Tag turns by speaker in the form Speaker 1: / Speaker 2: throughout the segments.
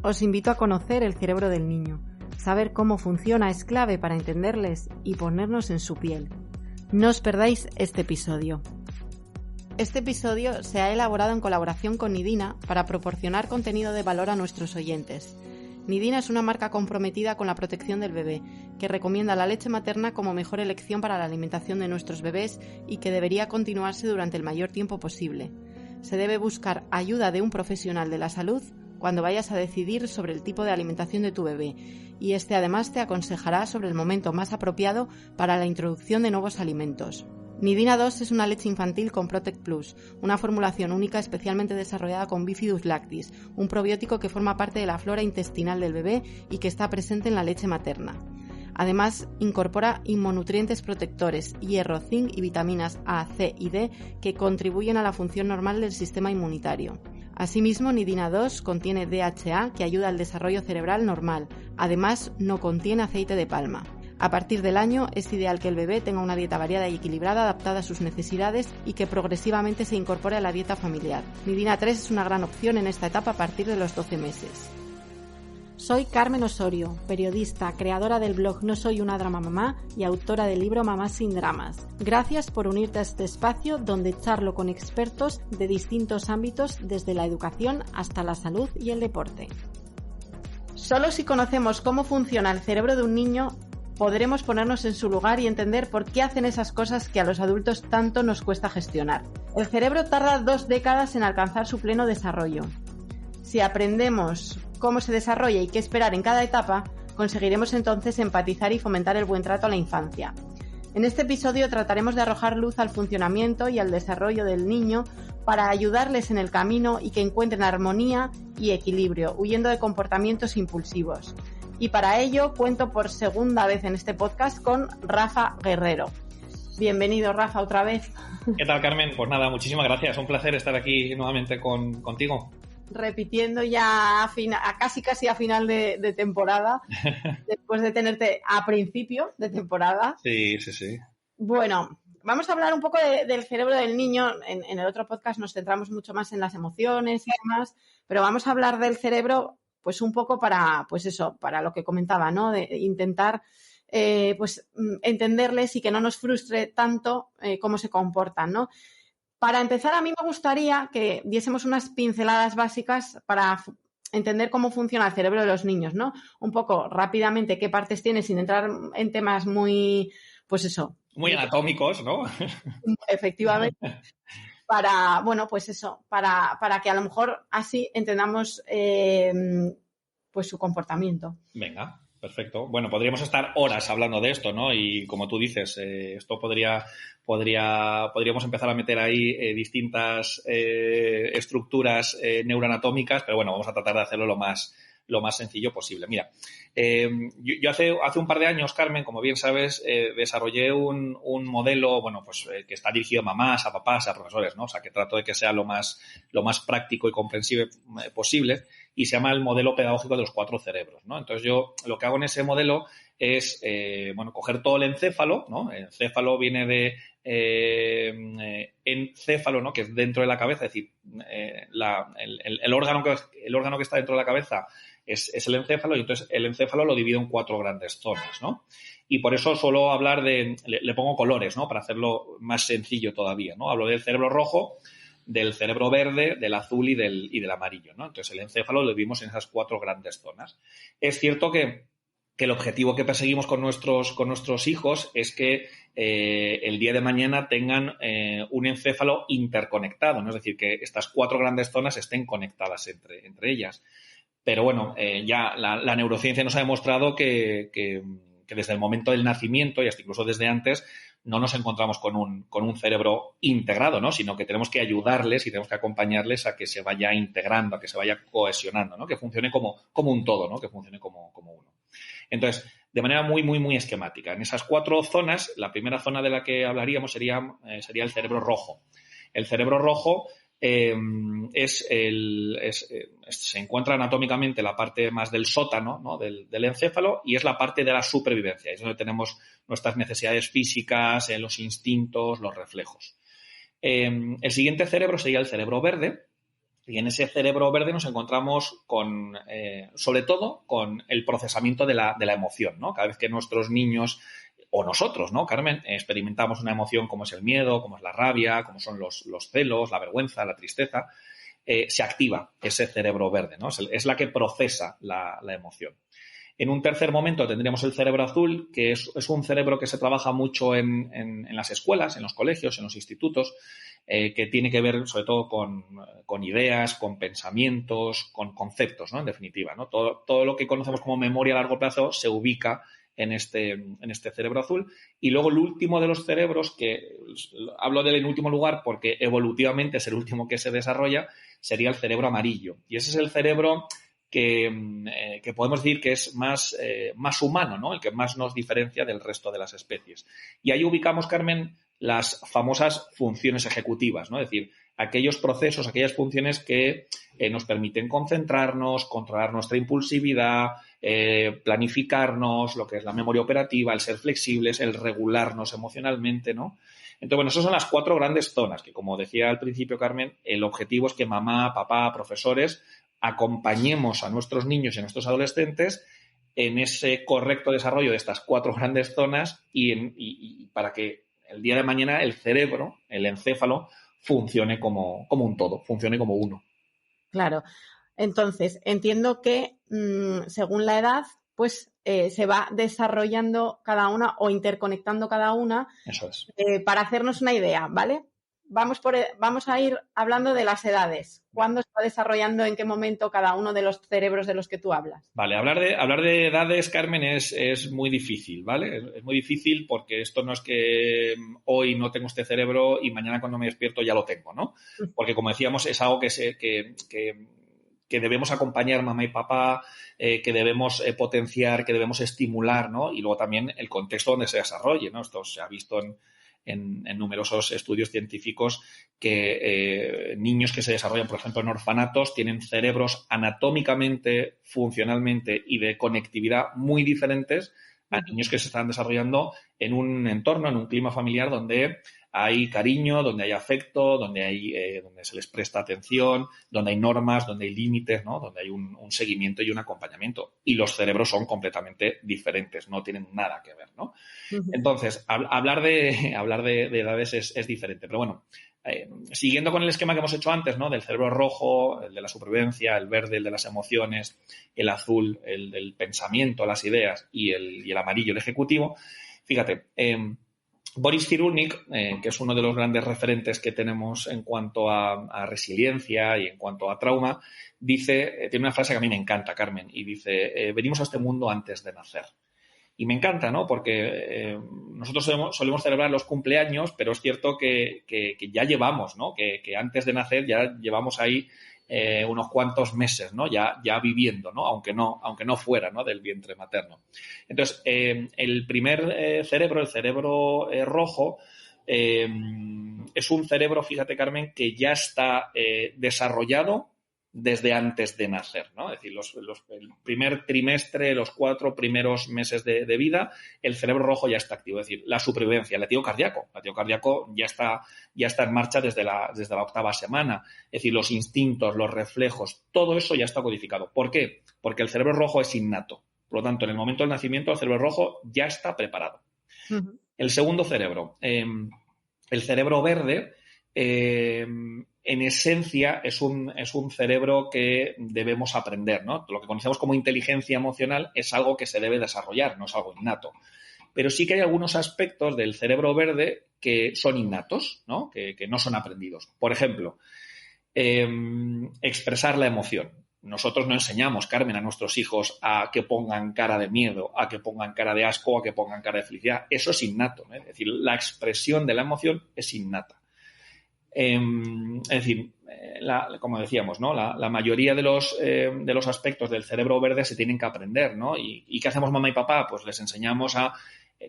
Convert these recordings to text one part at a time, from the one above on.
Speaker 1: os invito a conocer el cerebro del niño. Saber cómo funciona es clave para entenderles y ponernos en su piel. No os perdáis este episodio. Este episodio se ha elaborado en colaboración con Nidina para proporcionar contenido de valor a nuestros oyentes. Nidina es una marca comprometida con la protección del bebé, que recomienda la leche materna como mejor elección para la alimentación de nuestros bebés y que debería continuarse durante el mayor tiempo posible. Se debe buscar ayuda de un profesional de la salud cuando vayas a decidir sobre el tipo de alimentación de tu bebé, y este además te aconsejará sobre el momento más apropiado para la introducción de nuevos alimentos. Nidina 2 es una leche infantil con Protect Plus, una formulación única especialmente desarrollada con Bifidus lactis, un probiótico que forma parte de la flora intestinal del bebé y que está presente en la leche materna. Además, incorpora inmunonutrientes protectores, hierro, zinc y vitaminas A, C y D que contribuyen a la función normal del sistema inmunitario. Asimismo, Nidina 2 contiene DHA que ayuda al desarrollo cerebral normal. Además, no contiene aceite de palma. A partir del año es ideal que el bebé tenga una dieta variada y equilibrada adaptada a sus necesidades y que progresivamente se incorpore a la dieta familiar. Nidina 3 es una gran opción en esta etapa a partir de los 12 meses. Soy Carmen Osorio, periodista, creadora del blog No Soy una Drama Mamá y autora del libro Mamás sin Dramas. Gracias por unirte a este espacio donde charlo con expertos de distintos ámbitos, desde la educación hasta la salud y el deporte. Solo si conocemos cómo funciona el cerebro de un niño, podremos ponernos en su lugar y entender por qué hacen esas cosas que a los adultos tanto nos cuesta gestionar. El cerebro tarda 2 décadas en alcanzar su pleno desarrollo. Si aprendemos cómo se desarrolla y qué esperar en cada etapa, conseguiremos entonces empatizar y fomentar el buen trato a la infancia. En este episodio trataremos de arrojar luz al funcionamiento y al desarrollo del niño para ayudarles en el camino y que encuentren armonía y equilibrio, huyendo de comportamientos impulsivos. Y para ello cuento por segunda vez en este podcast con Rafa Guerrero. Bienvenido, Rafa, otra vez.
Speaker 2: ¿Qué tal, Carmen? Pues nada, muchísimas gracias. Un placer estar aquí nuevamente contigo.
Speaker 1: Repitiendo ya casi a final de temporada, después de tenerte a principio de temporada.
Speaker 2: Sí.
Speaker 1: Bueno, vamos a hablar un poco del cerebro del niño. En el otro podcast nos centramos mucho más en las emociones y demás, pero vamos a hablar del cerebro pues un poco para lo que comentaba, ¿no? De intentar entenderles y que no nos frustre tanto cómo se comportan, ¿no? Para empezar, a mí me gustaría que diésemos unas pinceladas básicas para entender cómo funciona el cerebro de los niños, ¿no? Un poco rápidamente qué partes tiene, sin entrar en temas muy
Speaker 2: anatómicos, ¿no?
Speaker 1: Efectivamente. Para que a lo mejor así entendamos su comportamiento.
Speaker 2: Venga. Perfecto. Bueno, podríamos estar horas hablando de esto, ¿no? Y como tú dices, esto podríamos empezar a meter ahí distintas estructuras neuroanatómicas, pero bueno, vamos a tratar de hacerlo lo más sencillo posible. Mira, yo hace un par de años, Carmen, como bien sabes, desarrollé un modelo, que está dirigido a mamás, a papás, a profesores, ¿no? O sea, que trato de que sea lo más práctico y comprensible posible, y se llama el modelo pedagógico de los 4 cerebros, ¿no? Entonces yo lo que hago en ese modelo es, coger todo el encéfalo, ¿no? El encéfalo viene de encéfalo, ¿no? Que es dentro de la cabeza, es decir, el órgano que está dentro de la cabeza es el encéfalo, y entonces el encéfalo lo divido en 4 grandes zonas, ¿no? Y por eso suelo hablar le pongo colores, ¿no? Para hacerlo más sencillo todavía, ¿no? Hablo del cerebro rojo, del cerebro verde, del azul y del amarillo, ¿no? Entonces el encéfalo lo dividimos en esas 4 grandes zonas. Es cierto que el objetivo que perseguimos con nuestros hijos es que el día de mañana tengan un encéfalo interconectado, ¿no? Es decir, que estas 4 grandes zonas estén conectadas entre ellas. Pero bueno, ya la neurociencia nos ha demostrado que desde el momento del nacimiento y hasta incluso desde antes no nos encontramos con un cerebro integrado, ¿no? Sino que tenemos que ayudarles y tenemos que acompañarles a que se vaya integrando, a que se vaya cohesionando, ¿no? Que funcione como un todo, ¿no? Que funcione como uno. Entonces, de manera muy, muy, muy esquemática. En esas 4 zonas, la primera zona de la que hablaríamos sería el cerebro rojo. El cerebro rojo se encuentra anatómicamente la parte más del sótano, ¿no? del encéfalo, y es la parte de la supervivencia. Es donde tenemos nuestras necesidades físicas, los instintos, los reflejos. El siguiente cerebro sería el cerebro verde, Y en ese cerebro verde nos encontramos con, sobre todo, con el procesamiento de la emoción, ¿no? Cada vez que nuestros niños o nosotros, ¿no, Carmen? Experimentamos una emoción como es el miedo, como es la rabia, como son los celos, la vergüenza, la tristeza, se activa ese cerebro verde, ¿no? Es la que procesa la emoción. En un tercer momento tendríamos el cerebro azul, que es un cerebro que se trabaja mucho en las escuelas, en los colegios, en los institutos, que tiene que ver sobre todo con ideas, con pensamientos, con conceptos, ¿no? En definitiva, ¿no? Todo lo que conocemos como memoria a largo plazo se ubica en este cerebro azul. Y luego el último de los cerebros, que hablo de él en último lugar porque evolutivamente es el último que se desarrolla, sería el cerebro amarillo. Y ese es el cerebro que podemos decir que es más humano, ¿no? El que más nos diferencia del resto de las especies. Y ahí ubicamos, Carmen, las famosas funciones ejecutivas, ¿no? Es decir, aquellos procesos, aquellas funciones que nos permiten concentrarnos, controlar nuestra impulsividad, planificarnos, lo que es la memoria operativa, el ser flexibles, el regularnos emocionalmente, ¿no? Entonces, bueno, esas son las 4 grandes zonas que, como decía al principio, Carmen, el objetivo es que mamá, papá, profesores acompañemos a nuestros niños y a nuestros adolescentes en ese correcto desarrollo de estas 4 grandes zonas y para que el día de mañana el cerebro, el encéfalo, funcione como un todo, funcione como uno.
Speaker 1: Claro. Entonces, entiendo que según la edad, pues se va desarrollando cada una o interconectando cada una.
Speaker 2: Eso es.
Speaker 1: Para hacernos una idea, ¿vale? Vamos a ir hablando de las edades. ¿Cuándo se va desarrollando, en qué momento cada uno de los cerebros de los que tú hablas?
Speaker 2: Vale, hablar de edades, Carmen, es muy difícil, ¿vale? Es muy difícil porque esto no es que hoy no tengo este cerebro y mañana cuando me despierto ya lo tengo, ¿no? Porque, como decíamos, es algo que debemos acompañar mamá y papá, que debemos potenciar, que debemos estimular, ¿no? Y luego también el contexto donde se desarrolle, ¿no? Esto se ha visto en numerosos estudios científicos que niños que se desarrollan, por ejemplo, en orfanatos, tienen cerebros anatómicamente, funcionalmente y de conectividad muy diferentes a niños que se están desarrollando en un entorno, en un clima familiar donde hay cariño, donde hay afecto, donde se les presta atención, donde hay normas, donde hay límites, ¿no? Donde hay un seguimiento y un acompañamiento. Y los cerebros son completamente diferentes, no tienen nada que ver, ¿no? Entonces, hablar de edades es diferente. Pero bueno, siguiendo con el esquema que hemos hecho antes, ¿no? Del cerebro rojo, el de la supervivencia, el verde, el de las emociones, el azul, el del pensamiento, las ideas y el amarillo, el ejecutivo. Fíjate, Boris Cyrulnik, que es uno de los grandes referentes que tenemos en cuanto a resiliencia y en cuanto a trauma, tiene una frase que a mí me encanta, Carmen, y dice, venimos a este mundo antes de nacer. Y me encanta, ¿no? Porque nosotros solemos celebrar los cumpleaños, pero es cierto que ya llevamos, ¿no? Que antes de nacer ya llevamos ahí unos cuantos meses, ¿no? Ya viviendo, ¿no? Aunque no fuera, ¿no? Del vientre materno. Entonces, el primer cerebro, el cerebro rojo, es un cerebro, fíjate, Carmen, que ya está desarrollado desde antes de nacer, ¿no? Es decir, el primer trimestre, los 4 primeros meses de vida, el cerebro rojo ya está activo. Es decir, la supervivencia, el latido cardíaco ya está en marcha desde la 8ª semana. Es decir, los instintos, los reflejos, todo eso ya está codificado. ¿Por qué? Porque el cerebro rojo es innato. Por lo tanto, en el momento del nacimiento, el cerebro rojo ya está preparado. Uh-huh. El segundo cerebro, el cerebro verde, en esencia es un cerebro que debemos aprender, ¿no? Lo que conocemos como inteligencia emocional es algo que se debe desarrollar, no es algo innato. Pero sí que hay algunos aspectos del cerebro verde que son innatos, ¿no? Que no son aprendidos. Por ejemplo, expresar la emoción. Nosotros no enseñamos, Carmen, a nuestros hijos a que pongan cara de miedo, a que pongan cara de asco, a que pongan cara de felicidad. Eso es innato, ¿eh? Es decir, la expresión de la emoción es innata. Es decir, como decíamos, ¿no? La mayoría de los aspectos del cerebro verde se tienen que aprender, ¿no? ¿Y qué hacemos mamá y papá? Pues les enseñamos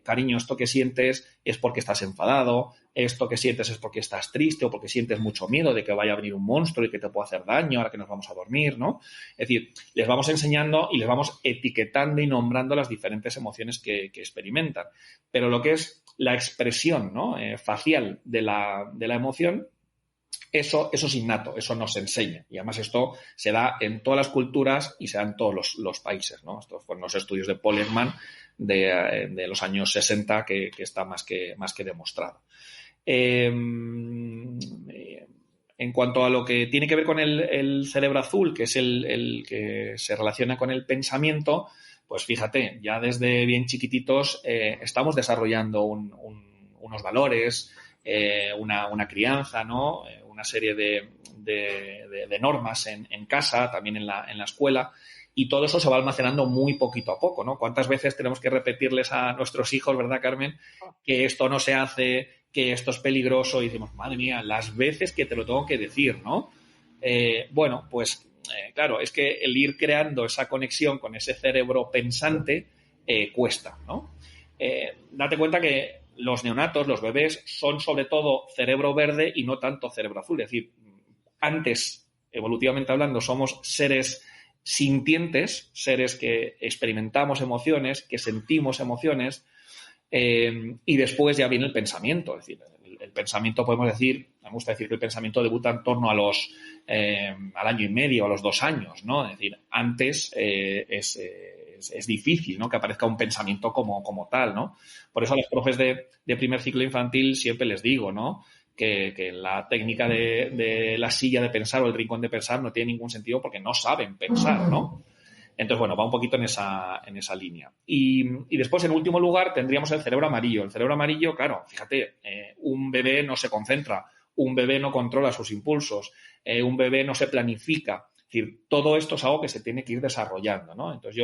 Speaker 2: cariño, esto que sientes es porque estás enfadado, esto que sientes es porque estás triste o porque sientes mucho miedo de que vaya a venir un monstruo y que te pueda hacer daño ahora que nos vamos a dormir, ¿no? Es decir, les vamos enseñando y les vamos etiquetando y nombrando las diferentes emociones que experimentan. Pero lo que es la expresión, ¿no? Facial de la emoción, Eso es innato, eso nos enseña. Y además esto se da en todas las culturas y se da en todos los países, ¿no? Estos fueron los estudios de Pollerman de los años 60 que está más que demostrado. En cuanto a lo que tiene que ver con el cerebro azul, que es el que se relaciona con el pensamiento, pues fíjate, ya desde bien chiquititos estamos desarrollando unos valores, una crianza, ¿no? Una serie de normas en casa, también en la escuela, y todo eso se va almacenando muy poquito a poco, ¿no? ¿Cuántas veces tenemos que repetirles a nuestros hijos, verdad, Carmen, que esto no se hace, que esto es peligroso? Y decimos, madre mía, las veces que te lo tengo que decir, ¿no? Bueno, pues claro, es que el ir creando esa conexión con ese cerebro pensante cuesta, ¿no? Date cuenta que los neonatos, los bebés, son sobre todo cerebro verde y no tanto cerebro azul. Es decir, antes, evolutivamente hablando, somos seres sintientes, seres que experimentamos emociones, que sentimos emociones, y después ya viene el pensamiento. Es decir, el pensamiento, podemos decir, me gusta decir que el pensamiento debuta en torno al año y medio, a los 2 años, ¿no? Es decir, antes es difícil, ¿no?, que aparezca un pensamiento como tal, ¿no? Por eso a los profes de primer ciclo infantil siempre les digo, ¿no?, que la técnica de la silla de pensar o el rincón de pensar no tiene ningún sentido porque no saben pensar, ¿no? Entonces, bueno, va un poquito en esa línea. Y después, en último lugar, tendríamos el cerebro amarillo. El cerebro amarillo, claro, fíjate, un bebé no se concentra, un bebé no controla sus impulsos, un bebé no se planifica. Es decir, todo esto es algo que se tiene que ir desarrollando, ¿no? Entonces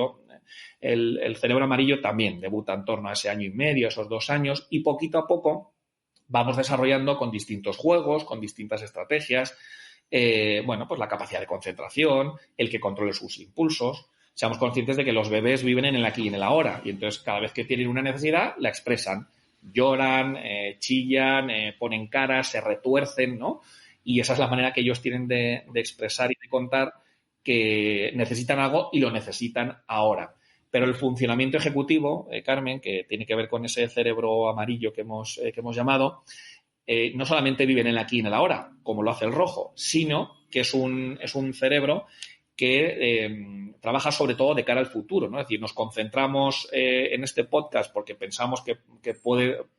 Speaker 2: el cerebro amarillo también debuta en torno a ese año y medio, esos 2 años, y poquito a poco vamos desarrollando con distintos juegos, con distintas estrategias, bueno, pues la capacidad de concentración, el que controle sus impulsos. Seamos conscientes de que los bebés viven en el aquí y en el ahora, y entonces cada vez que tienen una necesidad la expresan, lloran, chillan, ponen caras, se retuercen, ¿no? Y esa es la manera que ellos tienen de expresar y de contar que necesitan algo y lo necesitan ahora. Pero el funcionamiento ejecutivo, Carmen, que tiene que ver con ese cerebro amarillo que hemos llamado, no solamente vive en el aquí y en el ahora, como lo hace el rojo, sino que es un cerebro que trabaja sobre todo de cara al futuro, ¿no? Es decir, nos concentramos en este podcast porque pensamos que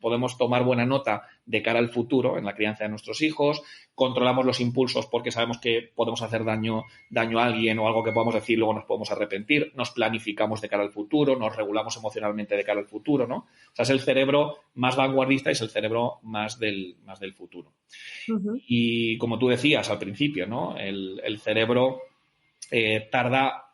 Speaker 2: podemos tomar buena nota de cara al futuro en la crianza de nuestros hijos, controlamos los impulsos porque sabemos que podemos hacer daño a alguien o algo que podamos decir luego nos podemos arrepentir, nos planificamos de cara al futuro, nos regulamos emocionalmente de cara al futuro, ¿no? O sea, es el cerebro más vanguardista y es el cerebro más del futuro. Uh-huh. Y como tú decías al principio, ¿no? El cerebro tarda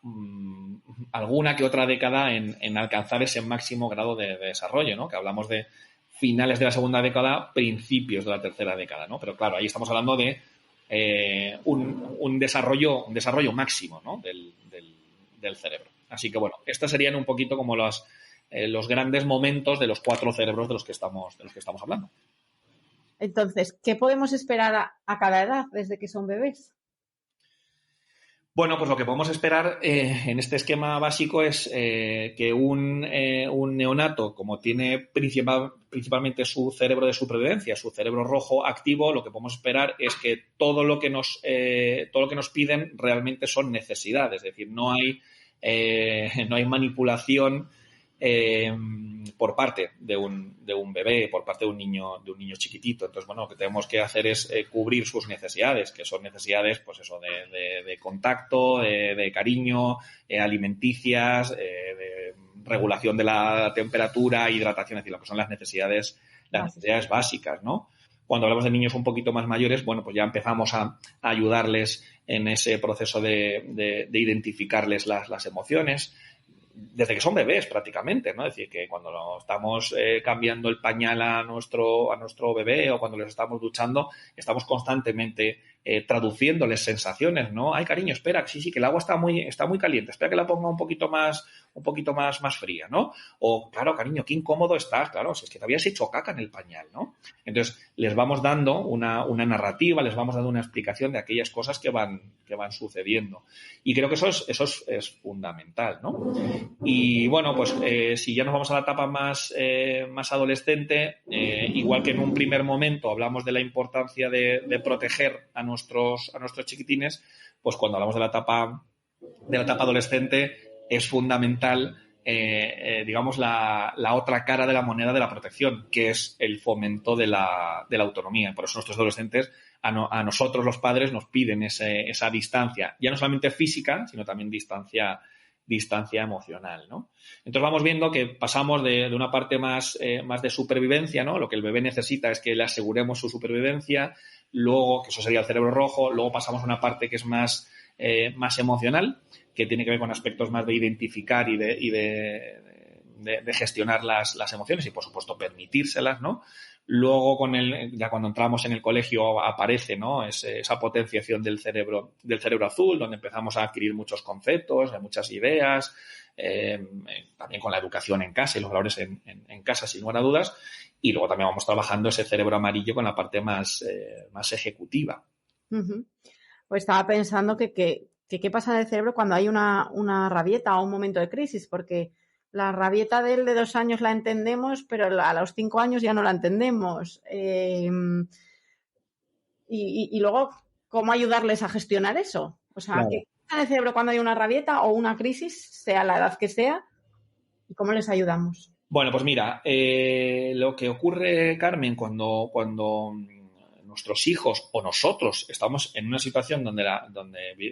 Speaker 2: alguna que otra década en alcanzar ese máximo grado de desarrollo, ¿no? Que hablamos de finales de la segunda década, principios de la tercera década, ¿no? Pero claro, ahí estamos hablando de un desarrollo máximo, ¿no?, del cerebro. Así que bueno, estos serían un poquito como los grandes momentos de los 4 cerebros de los que estamos hablando.
Speaker 1: Entonces, ¿qué podemos esperar a cada edad desde que son bebés?
Speaker 2: Bueno, pues lo que podemos esperar en este esquema básico es que un neonato, como tiene principalmente su cerebro de supervivencia, su cerebro rojo activo, lo que podemos esperar es que todo lo que nos piden realmente son necesidades. Es decir, no hay manipulación por parte de un bebé, por parte de un niño chiquitito. Entonces, bueno, lo que tenemos que hacer es cubrir sus necesidades, que son necesidades, pues eso, de contacto, de cariño, alimenticias, de regulación de la temperatura, hidratación, es decir, lo que son las necesidades básicas, ¿no? Cuando hablamos de niños un poquito más mayores, bueno, pues ya empezamos a ayudarles en ese proceso de identificarles las emociones, desde que son bebés prácticamente, ¿no? Es decir, que cuando estamos cambiando el pañal a nuestro bebé o cuando les estamos duchando, estamos constantemente traduciéndoles sensaciones, ¿no? Ay, cariño, espera, sí, que el agua está muy caliente, espera que la ponga un poquito más un poquito más fría, ¿no? O, claro, cariño, qué incómodo estás, claro, si es que te habías hecho caca en el pañal, ¿no? Entonces, les vamos dando una narrativa, les vamos dando una explicación de aquellas cosas que van sucediendo. Y creo que eso es fundamental, ¿no? Y bueno, pues si ya nos vamos a la etapa más adolescente, igual que en un primer momento hablamos de la importancia de proteger a nuestros chiquitines, pues cuando hablamos de la etapa adolescente es fundamental, digamos, la otra cara de la moneda de la protección, que es el fomento de la autonomía. Por eso nuestros adolescentes, a nosotros los padres, nos piden esa distancia, ya no solamente física, sino también distancia emocional, ¿no? Entonces vamos viendo que pasamos de una parte más de supervivencia, ¿no? Lo que el bebé necesita es que le aseguremos su supervivencia, luego, que eso sería el cerebro rojo, luego pasamos a una parte que es más emocional, que tiene que ver con aspectos más de identificar y de gestionar las emociones y, por supuesto, permitírselas, ¿no? Luego, ya cuando entramos en el colegio, aparece, ¿no? Esa potenciación del cerebro azul, donde empezamos a adquirir muchos conceptos, muchas ideas, también con la educación en casa y los valores en casa, sin lugar a dudas. Y luego también vamos trabajando ese cerebro amarillo con la parte más ejecutiva.
Speaker 1: Uh-huh. Pues estaba pensando que qué pasa en el cerebro cuando hay una rabieta o un momento de crisis, porque la rabieta de 2 años la entendemos, pero a los 5 años ya no la entendemos. Y luego, ¿cómo ayudarles a gestionar eso? O sea,
Speaker 2: Claro.
Speaker 1: ¿qué pasa en el cerebro cuando hay una rabieta o una crisis, sea la edad que sea? ¿Y cómo les ayudamos?
Speaker 2: Bueno, pues mira, lo que ocurre, Carmen, cuando nuestros hijos o nosotros estamos en una situación donde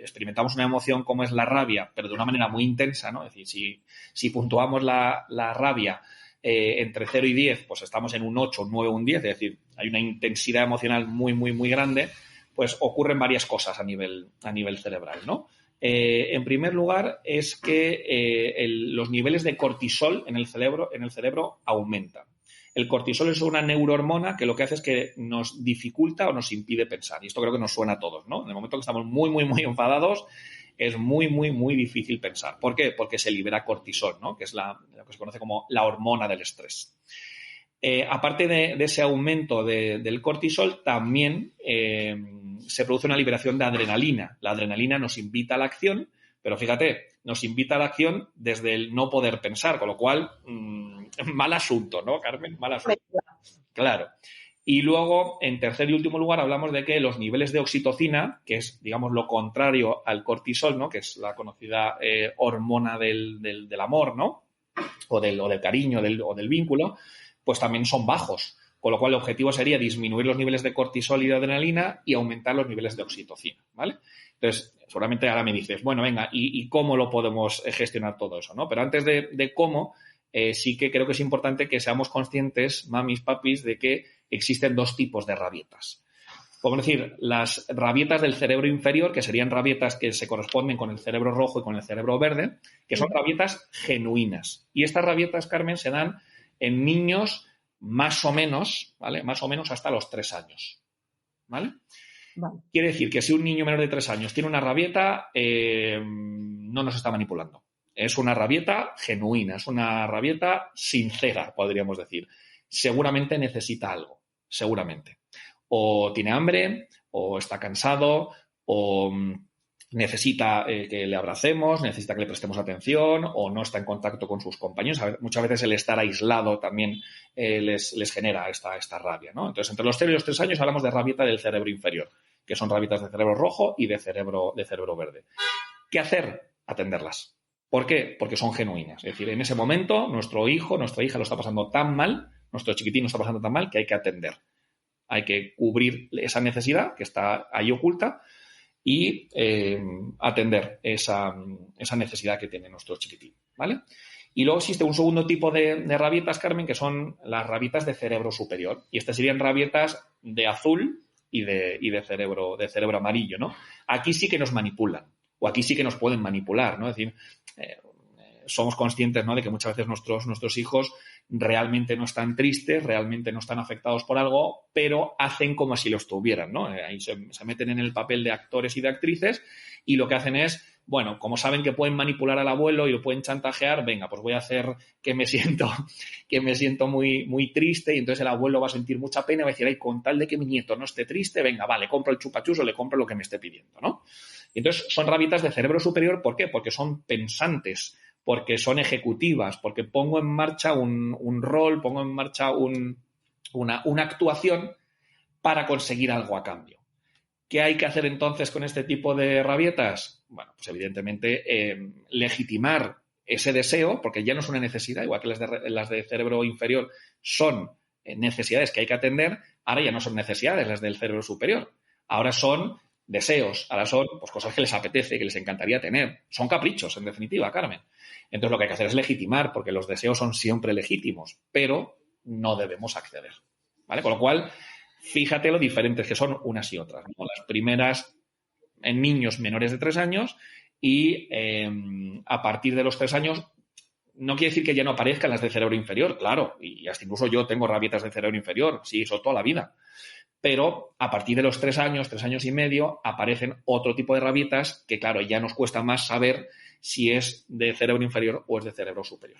Speaker 2: experimentamos una emoción como es la rabia, pero de una manera muy intensa, ¿no? Es decir, si puntuamos la rabia entre 0 y 10, pues estamos en un 8, un 9, un 10, es decir, hay una intensidad emocional muy, muy, muy grande, pues ocurren varias cosas a nivel cerebral, ¿no? En primer lugar, es que los niveles de cortisol en el cerebro aumentan. El cortisol es una neurohormona que lo que hace es que nos dificulta o nos impide pensar. Y esto creo que nos suena a todos, ¿no? En el momento que estamos muy, muy, muy enfadados, es muy, muy, muy difícil pensar. ¿Por qué? Porque se libera cortisol, ¿no? Que es lo que se conoce como la hormona del estrés. Aparte de ese aumento del cortisol, también se produce una liberación de adrenalina. La adrenalina nos invita a la acción, pero fíjate, nos invita a la acción desde el no poder pensar, con lo cual, mal asunto, ¿no, Carmen? Mal asunto. Claro. Y luego, en tercer y último lugar, hablamos de que los niveles de oxitocina, que es, digamos, lo contrario al cortisol, ¿no? Que es la conocida hormona del amor, ¿no? O del cariño o del vínculo, pues también son bajos. Con lo cual, el objetivo sería disminuir los niveles de cortisol y de adrenalina y aumentar los niveles de oxitocina, ¿vale? Entonces, seguramente ahora me dices, bueno, venga, ¿y cómo lo podemos gestionar todo eso, ¿no? Pero antes de cómo, sí que creo que es importante que seamos conscientes, mamis, papis, de que existen 2 tipos de rabietas. Podemos decir, las rabietas del cerebro inferior, que serían rabietas que se corresponden con el cerebro rojo y con el cerebro verde, que son rabietas genuinas. Y estas rabietas, Carmen, se dan en niños más o menos, ¿vale? Más o menos hasta los 3 años, ¿vale? Vale. Quiere decir que si un niño menor de 3 años tiene una rabieta, no nos está manipulando. Es una rabieta genuina, es una rabieta sincera, podríamos decir. Seguramente necesita algo, seguramente. O tiene hambre, o está cansado, o necesita que le abracemos, necesita que le prestemos atención, o no está en contacto con sus compañeros. Muchas veces el estar aislado también les genera esta rabia, ¿no? Entonces, entre los 0 y los 3 años hablamos de rabieta del cerebro inferior, que son rabietas de cerebro rojo y de cerebro verde. ¿Qué hacer? Atenderlas. ¿Por qué? Porque son genuinas. Es decir, en ese momento nuestro hijo, nuestra hija lo está pasando tan mal, nuestro chiquitín lo está pasando tan mal que hay que atender. Hay que cubrir esa necesidad que está ahí oculta y atender esa necesidad que tiene nuestro chiquitín, ¿vale? Y luego existe un segundo tipo de rabietas, Carmen, que son las rabietas de cerebro superior. Y estas serían rabietas de azul y de cerebro amarillo, ¿no? Aquí sí que nos manipulan, o aquí sí que nos pueden manipular, ¿no? Es decir, somos conscientes, ¿no?, de que muchas veces nuestros hijos realmente no están tristes, realmente no están afectados por algo, pero hacen como si lo estuvieran, ¿no? Ahí se meten en el papel de actores y de actrices y lo que hacen es bueno, como saben que pueden manipular al abuelo y lo pueden chantajear, venga, pues voy a hacer que me siento muy, muy triste, y entonces el abuelo va a sentir mucha pena y va a decir, ay, con tal de que mi nieto no esté triste, venga, vale, compro el chupachus o le compro lo que me esté pidiendo, ¿no? Y entonces son rabitas de cerebro superior, ¿por qué? Porque son pensantes, porque son ejecutivas, porque pongo en marcha un rol, pongo en marcha una actuación para conseguir algo a cambio. ¿Qué hay que hacer entonces con este tipo de rabietas? Bueno, pues evidentemente legitimar ese deseo, porque ya no es una necesidad, igual que las de cerebro inferior son necesidades que hay que atender, ahora ya no son necesidades las del cerebro superior, ahora son deseos, ahora son pues, cosas que les apetece, que les encantaría tener, son caprichos, en definitiva, Carmen. Entonces lo que hay que hacer es legitimar, porque los deseos son siempre legítimos, pero no debemos acceder, ¿vale? Con lo cual, fíjate lo diferentes que son unas y otras, ¿no? Las primeras en niños menores de 3 años y a partir de los 3 años, no quiere decir que ya no aparezcan las de cerebro inferior, claro, y hasta incluso yo tengo rabietas de cerebro inferior, sí, eso toda la vida. Pero a partir de los 3 años, 3 años y medio, aparecen otro tipo de rabietas que, claro, ya nos cuesta más saber si es de cerebro inferior o es de cerebro superior.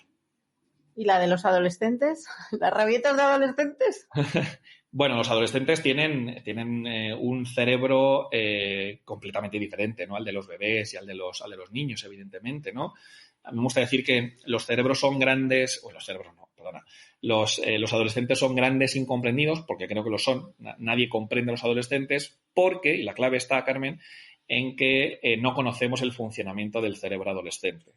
Speaker 1: ¿Y la de los adolescentes? ¿Las rabietas de adolescentes?
Speaker 2: Bueno, los adolescentes tienen un cerebro completamente diferente, ¿no? Al de los bebés y al de los niños, evidentemente, ¿no? A mí me gusta decir que los cerebros son grandes, o los cerebros no, perdona, los adolescentes son grandes incomprendidos, porque creo que lo son. Nadie comprende a los adolescentes porque, y la clave está, Carmen, en que no conocemos el funcionamiento del cerebro adolescente.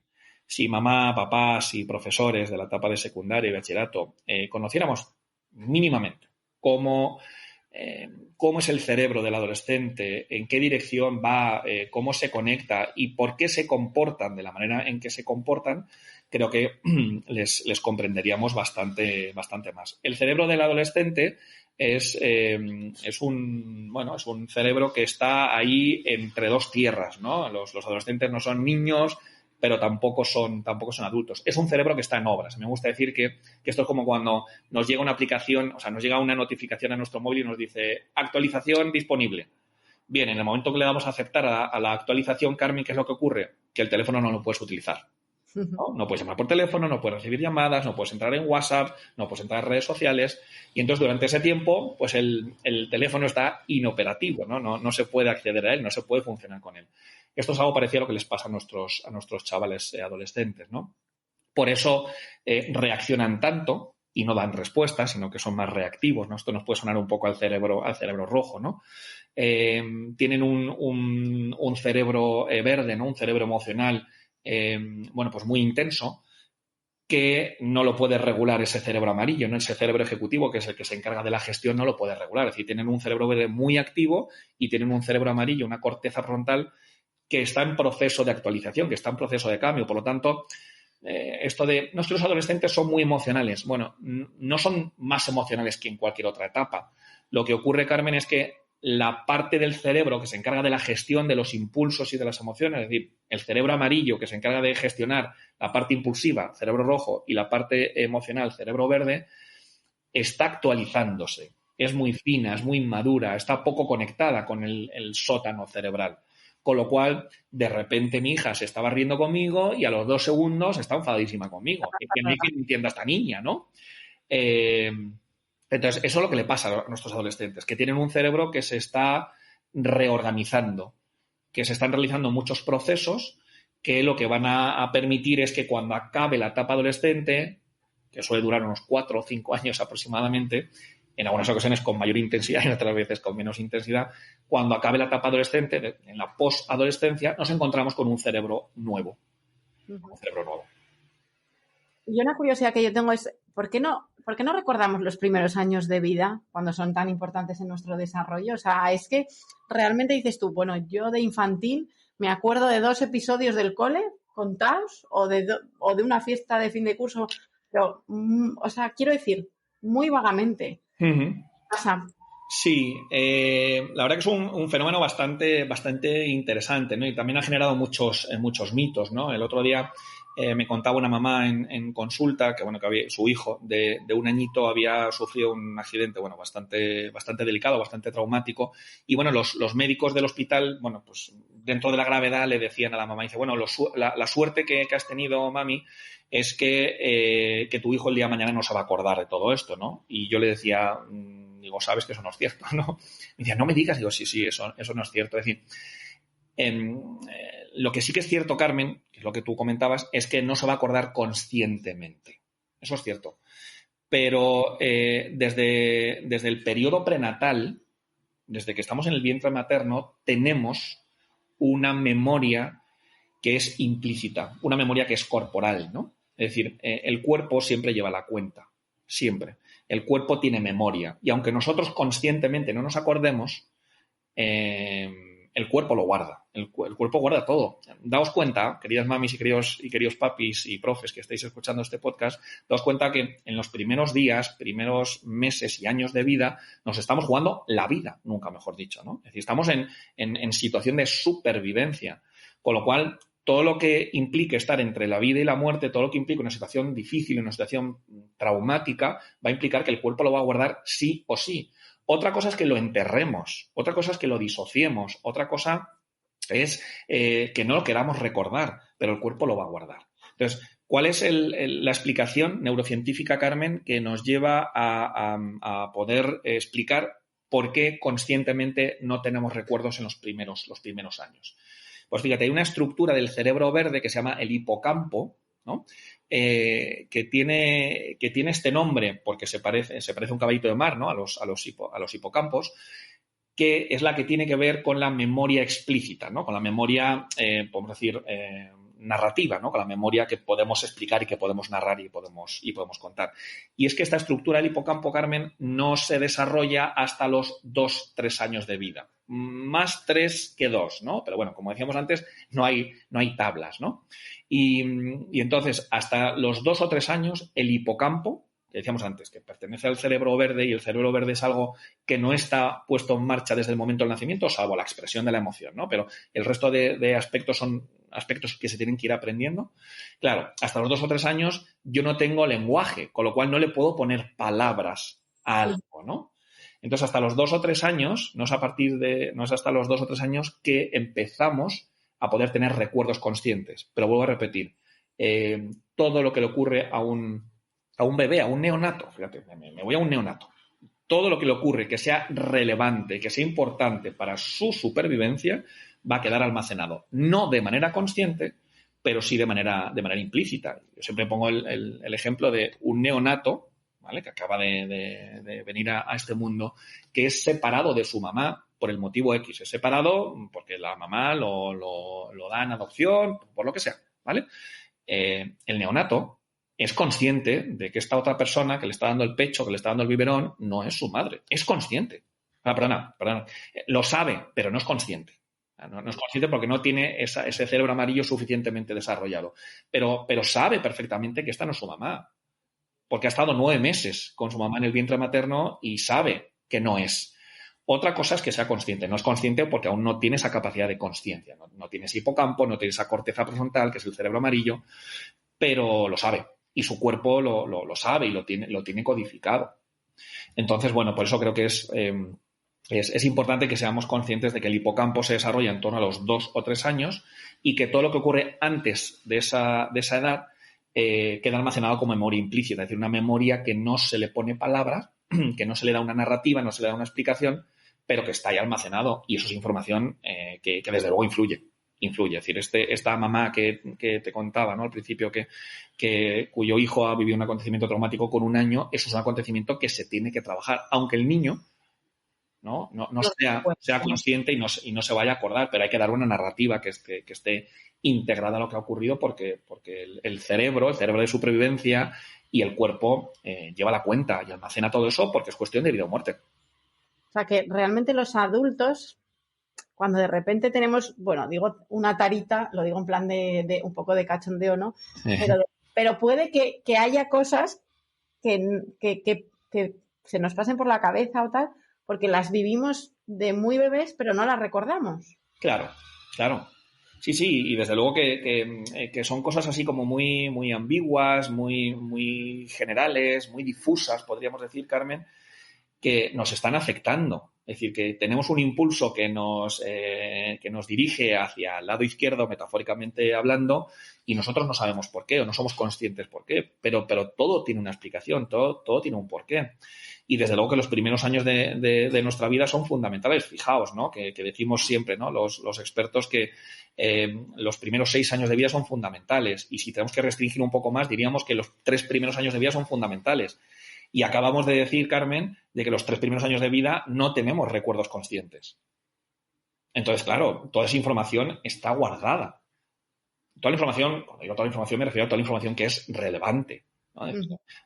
Speaker 2: Si mamá, papás y profesores de la etapa de secundaria y bachillerato conociéramos mínimamente cómo es el cerebro del adolescente, en qué dirección va, cómo se conecta y por qué se comportan de la manera en que se comportan, creo que les comprenderíamos bastante más. El cerebro del adolescente es un cerebro que está ahí entre dos tierras, ¿no? Los adolescentes no son niños, pero tampoco son adultos. Es un cerebro que está en obras. Me gusta decir que esto es como cuando nos llega una aplicación, o sea, nos llega una notificación a nuestro móvil y nos dice actualización disponible. Bien, en el momento que le damos a aceptar a la actualización, Carmen, ¿qué es lo que ocurre? Que el teléfono no lo puedes utilizar. No puedes llamar por teléfono, no puedes recibir llamadas, no puedes entrar en WhatsApp, no puedes entrar en redes sociales. Y entonces, durante ese tiempo, pues el teléfono está inoperativo, ¿no? No se puede acceder a él, no se puede funcionar con él. Esto es algo parecido a lo que les pasa a nuestros chavales adolescentes, ¿no? Por eso reaccionan tanto y no dan respuestas, sino que son más reactivos, ¿no? Esto nos puede sonar un poco al cerebro rojo, ¿no? Tienen un cerebro verde, ¿no? Un cerebro emocional, pues muy intenso, que no lo puede regular ese cerebro amarillo, ¿no? Ese cerebro ejecutivo, que es el que se encarga de la gestión, no lo puede regular. Es decir, tienen un cerebro verde muy activo y tienen un cerebro amarillo, una corteza frontal, que está en proceso de actualización, que está en proceso de cambio. Por lo tanto, esto de nuestros adolescentes son muy emocionales. Bueno, no son más emocionales que en cualquier otra etapa. Lo que ocurre, Carmen, es que la parte del cerebro que se encarga de la gestión de los impulsos y de las emociones, es decir, el cerebro amarillo que se encarga de gestionar la parte impulsiva, cerebro rojo, y la parte emocional, cerebro verde, está actualizándose. Es muy fina, es muy inmadura, está poco conectada con el sótano cerebral. Con lo cual, de repente mi hija se estaba riendo conmigo y a los 2 segundos está enfadadísima conmigo. Es que no hay quien entienda a esta niña, ¿no? Entonces, eso es lo que le pasa a nuestros adolescentes, que tienen un cerebro que se está reorganizando, que se están realizando muchos procesos que lo que van a permitir es que cuando acabe la etapa adolescente, que suele durar unos 4 o 5 años aproximadamente, en algunas ocasiones con mayor intensidad y en otras veces con menos intensidad, cuando acabe la etapa adolescente, en la posadolescencia, nos encontramos con un cerebro nuevo. Un cerebro nuevo.
Speaker 1: Y una curiosidad que yo tengo es, ¿por qué no recordamos los primeros años de vida cuando son tan importantes en nuestro desarrollo? O sea, es que realmente dices tú, bueno, yo de infantil me acuerdo de 2 episodios del cole contados o de una fiesta de fin de curso, pero, o sea, quiero decir, muy vagamente. Pasa.
Speaker 2: Sí, la verdad que es un fenómeno bastante interesante, ¿no? Y también ha generado muchos mitos, ¿no? El otro día me contaba una mamá en consulta que, bueno, su hijo de 1 añito había sufrido un accidente, bueno, bastante delicado, bastante traumático. Y, bueno, los médicos del hospital, bueno, pues dentro de la gravedad le decían a la mamá, dice, bueno, la suerte que has tenido, mami, es que tu hijo el día de mañana no se va a acordar de todo esto, ¿no? Y yo le decía, digo, sabes que eso no es cierto, ¿no? Me decía, no me digas. Digo, sí, eso no es cierto. Es decir, lo que sí que es cierto, Carmen, que es lo que tú comentabas, es que no se va a acordar conscientemente. Eso es cierto. Pero desde el periodo prenatal, desde que estamos en el vientre materno, tenemos una memoria que es implícita, una memoria que es corporal, ¿no? Es decir, el cuerpo siempre lleva la cuenta, siempre. El cuerpo tiene memoria y aunque nosotros conscientemente no nos acordemos, el cuerpo lo guarda. El cuerpo guarda todo. Daos cuenta, queridas mamis y queridos papis y profes que estáis escuchando este podcast, daos cuenta que en los primeros días, primeros meses y años de vida, nos estamos jugando la vida, nunca mejor dicho, ¿no? Es decir, estamos en situación de supervivencia. Con lo cual, todo lo que implique estar entre la vida y la muerte, todo lo que implique una situación difícil, una situación traumática, va a implicar que el cuerpo lo va a guardar sí o sí. Otra cosa es que lo enterremos, otra cosa es que lo disociemos, otra cosa es que no lo queramos recordar, pero el cuerpo lo va a guardar. Entonces, ¿cuál es la explicación neurocientífica, Carmen, que nos lleva a poder explicar por qué conscientemente no tenemos recuerdos en los primeros años? Pues fíjate, hay una estructura del cerebro verde que se llama el hipocampo, ¿no? Que tiene este nombre porque se parece a un caballito de mar, ¿no? a los hipocampos, que es la que tiene que ver con la memoria explícita, ¿no? Con la memoria, podemos decir, narrativa, ¿no? Con la memoria que podemos explicar y que podemos narrar y podemos contar. Y es que esta estructura del hipocampo, Carmen, no se desarrolla hasta los 2-3 años de vida. Más 3 que 2, ¿no? Pero bueno, como decíamos antes, no hay tablas, ¿no? Y entonces, hasta los 2 o 3 años, el hipocampo, que decíamos antes, que pertenece al cerebro verde, y el cerebro verde es algo que no está puesto en marcha desde el momento del nacimiento, salvo la expresión de la emoción, ¿no? Pero el resto de aspectos son aspectos que se tienen que ir aprendiendo. Claro, hasta los 2 o 3 años yo no tengo lenguaje, con lo cual no le puedo poner palabras a algo, ¿no? Entonces, hasta los 2 o 3 años, no es hasta los 2 o 3 años que empezamos a poder tener recuerdos conscientes. Pero vuelvo a repetir, todo lo que le ocurre a un bebé, a un neonato, fíjate, me voy a un neonato, todo lo que le ocurre que sea relevante, que sea importante para su supervivencia, va a quedar almacenado. No de manera consciente, pero sí de manera implícita. Yo siempre pongo el ejemplo de un neonato, ¿vale? Que acaba de venir a este mundo, que es separado de su mamá por el motivo X. Es separado porque la mamá lo da en adopción, por lo que sea, ¿vale? El neonato es consciente de que esta otra persona que le está dando el pecho, que le está dando el biberón, no es su madre. Es consciente. Perdona. Lo sabe, pero no es consciente. No es consciente porque no tiene ese cerebro amarillo suficientemente desarrollado. Pero sabe perfectamente que esta no es su mamá. Porque ha estado 9 meses con su mamá en el vientre materno y sabe que no es. Otra cosa es que sea consciente. No es consciente porque aún no tiene esa capacidad de consciencia. No tiene ese hipocampo, no tiene esa corteza prefrontal, que es el cerebro amarillo, pero lo sabe. Y su cuerpo lo sabe y lo tiene codificado. Entonces, bueno, por eso creo que es importante que seamos conscientes de que el hipocampo se desarrolla en torno a los 2 o 3 años y que todo lo que ocurre antes de esa edad queda almacenado como memoria implícita, es decir, una memoria que no se le pone palabras, que no se le da una narrativa, no se le da una explicación, pero que está ahí almacenado y eso es información que desde luego influye. Es decir, esta mamá que te contaba, ¿no? Al principio cuyo hijo ha vivido un acontecimiento traumático con 1 año, eso es un acontecimiento que se tiene que trabajar, aunque el niño no sea consciente y no se vaya a acordar, pero hay que dar una narrativa que esté integrada a lo que ha ocurrido porque el cerebro de supervivencia y el cuerpo lleva la cuenta y almacena todo eso porque es cuestión de vida o muerte.
Speaker 1: O sea que realmente los adultos, cuando de repente tenemos, bueno, digo una tarita, lo digo en plan de un poco de cachondeo, ¿no? Pero puede que haya cosas que se nos pasen por la cabeza o tal, porque las vivimos de muy bebés, pero no las recordamos.
Speaker 2: Claro. Sí, sí, y desde luego que son cosas así como muy, muy ambiguas, muy, muy generales, muy difusas, podríamos decir, Carmen, que nos están afectando. Es decir, que tenemos un impulso que nos dirige hacia el lado izquierdo, metafóricamente hablando, y nosotros no sabemos por qué o no somos conscientes por qué, pero todo tiene una explicación, todo tiene un porqué. Y desde luego que los primeros años de nuestra vida son fundamentales. Fijaos, ¿no? Que decimos siempre, ¿no? Los expertos que los primeros 6 años de vida son fundamentales. Y si tenemos que restringir un poco más, diríamos que los 3 primeros años de vida son fundamentales. Y acabamos de decir, Carmen, de que los 3 primeros años de vida no tenemos recuerdos conscientes. Entonces, claro, toda esa información está guardada. Toda la información, cuando digo toda la información, me refiero a toda la información que es relevante, ¿no?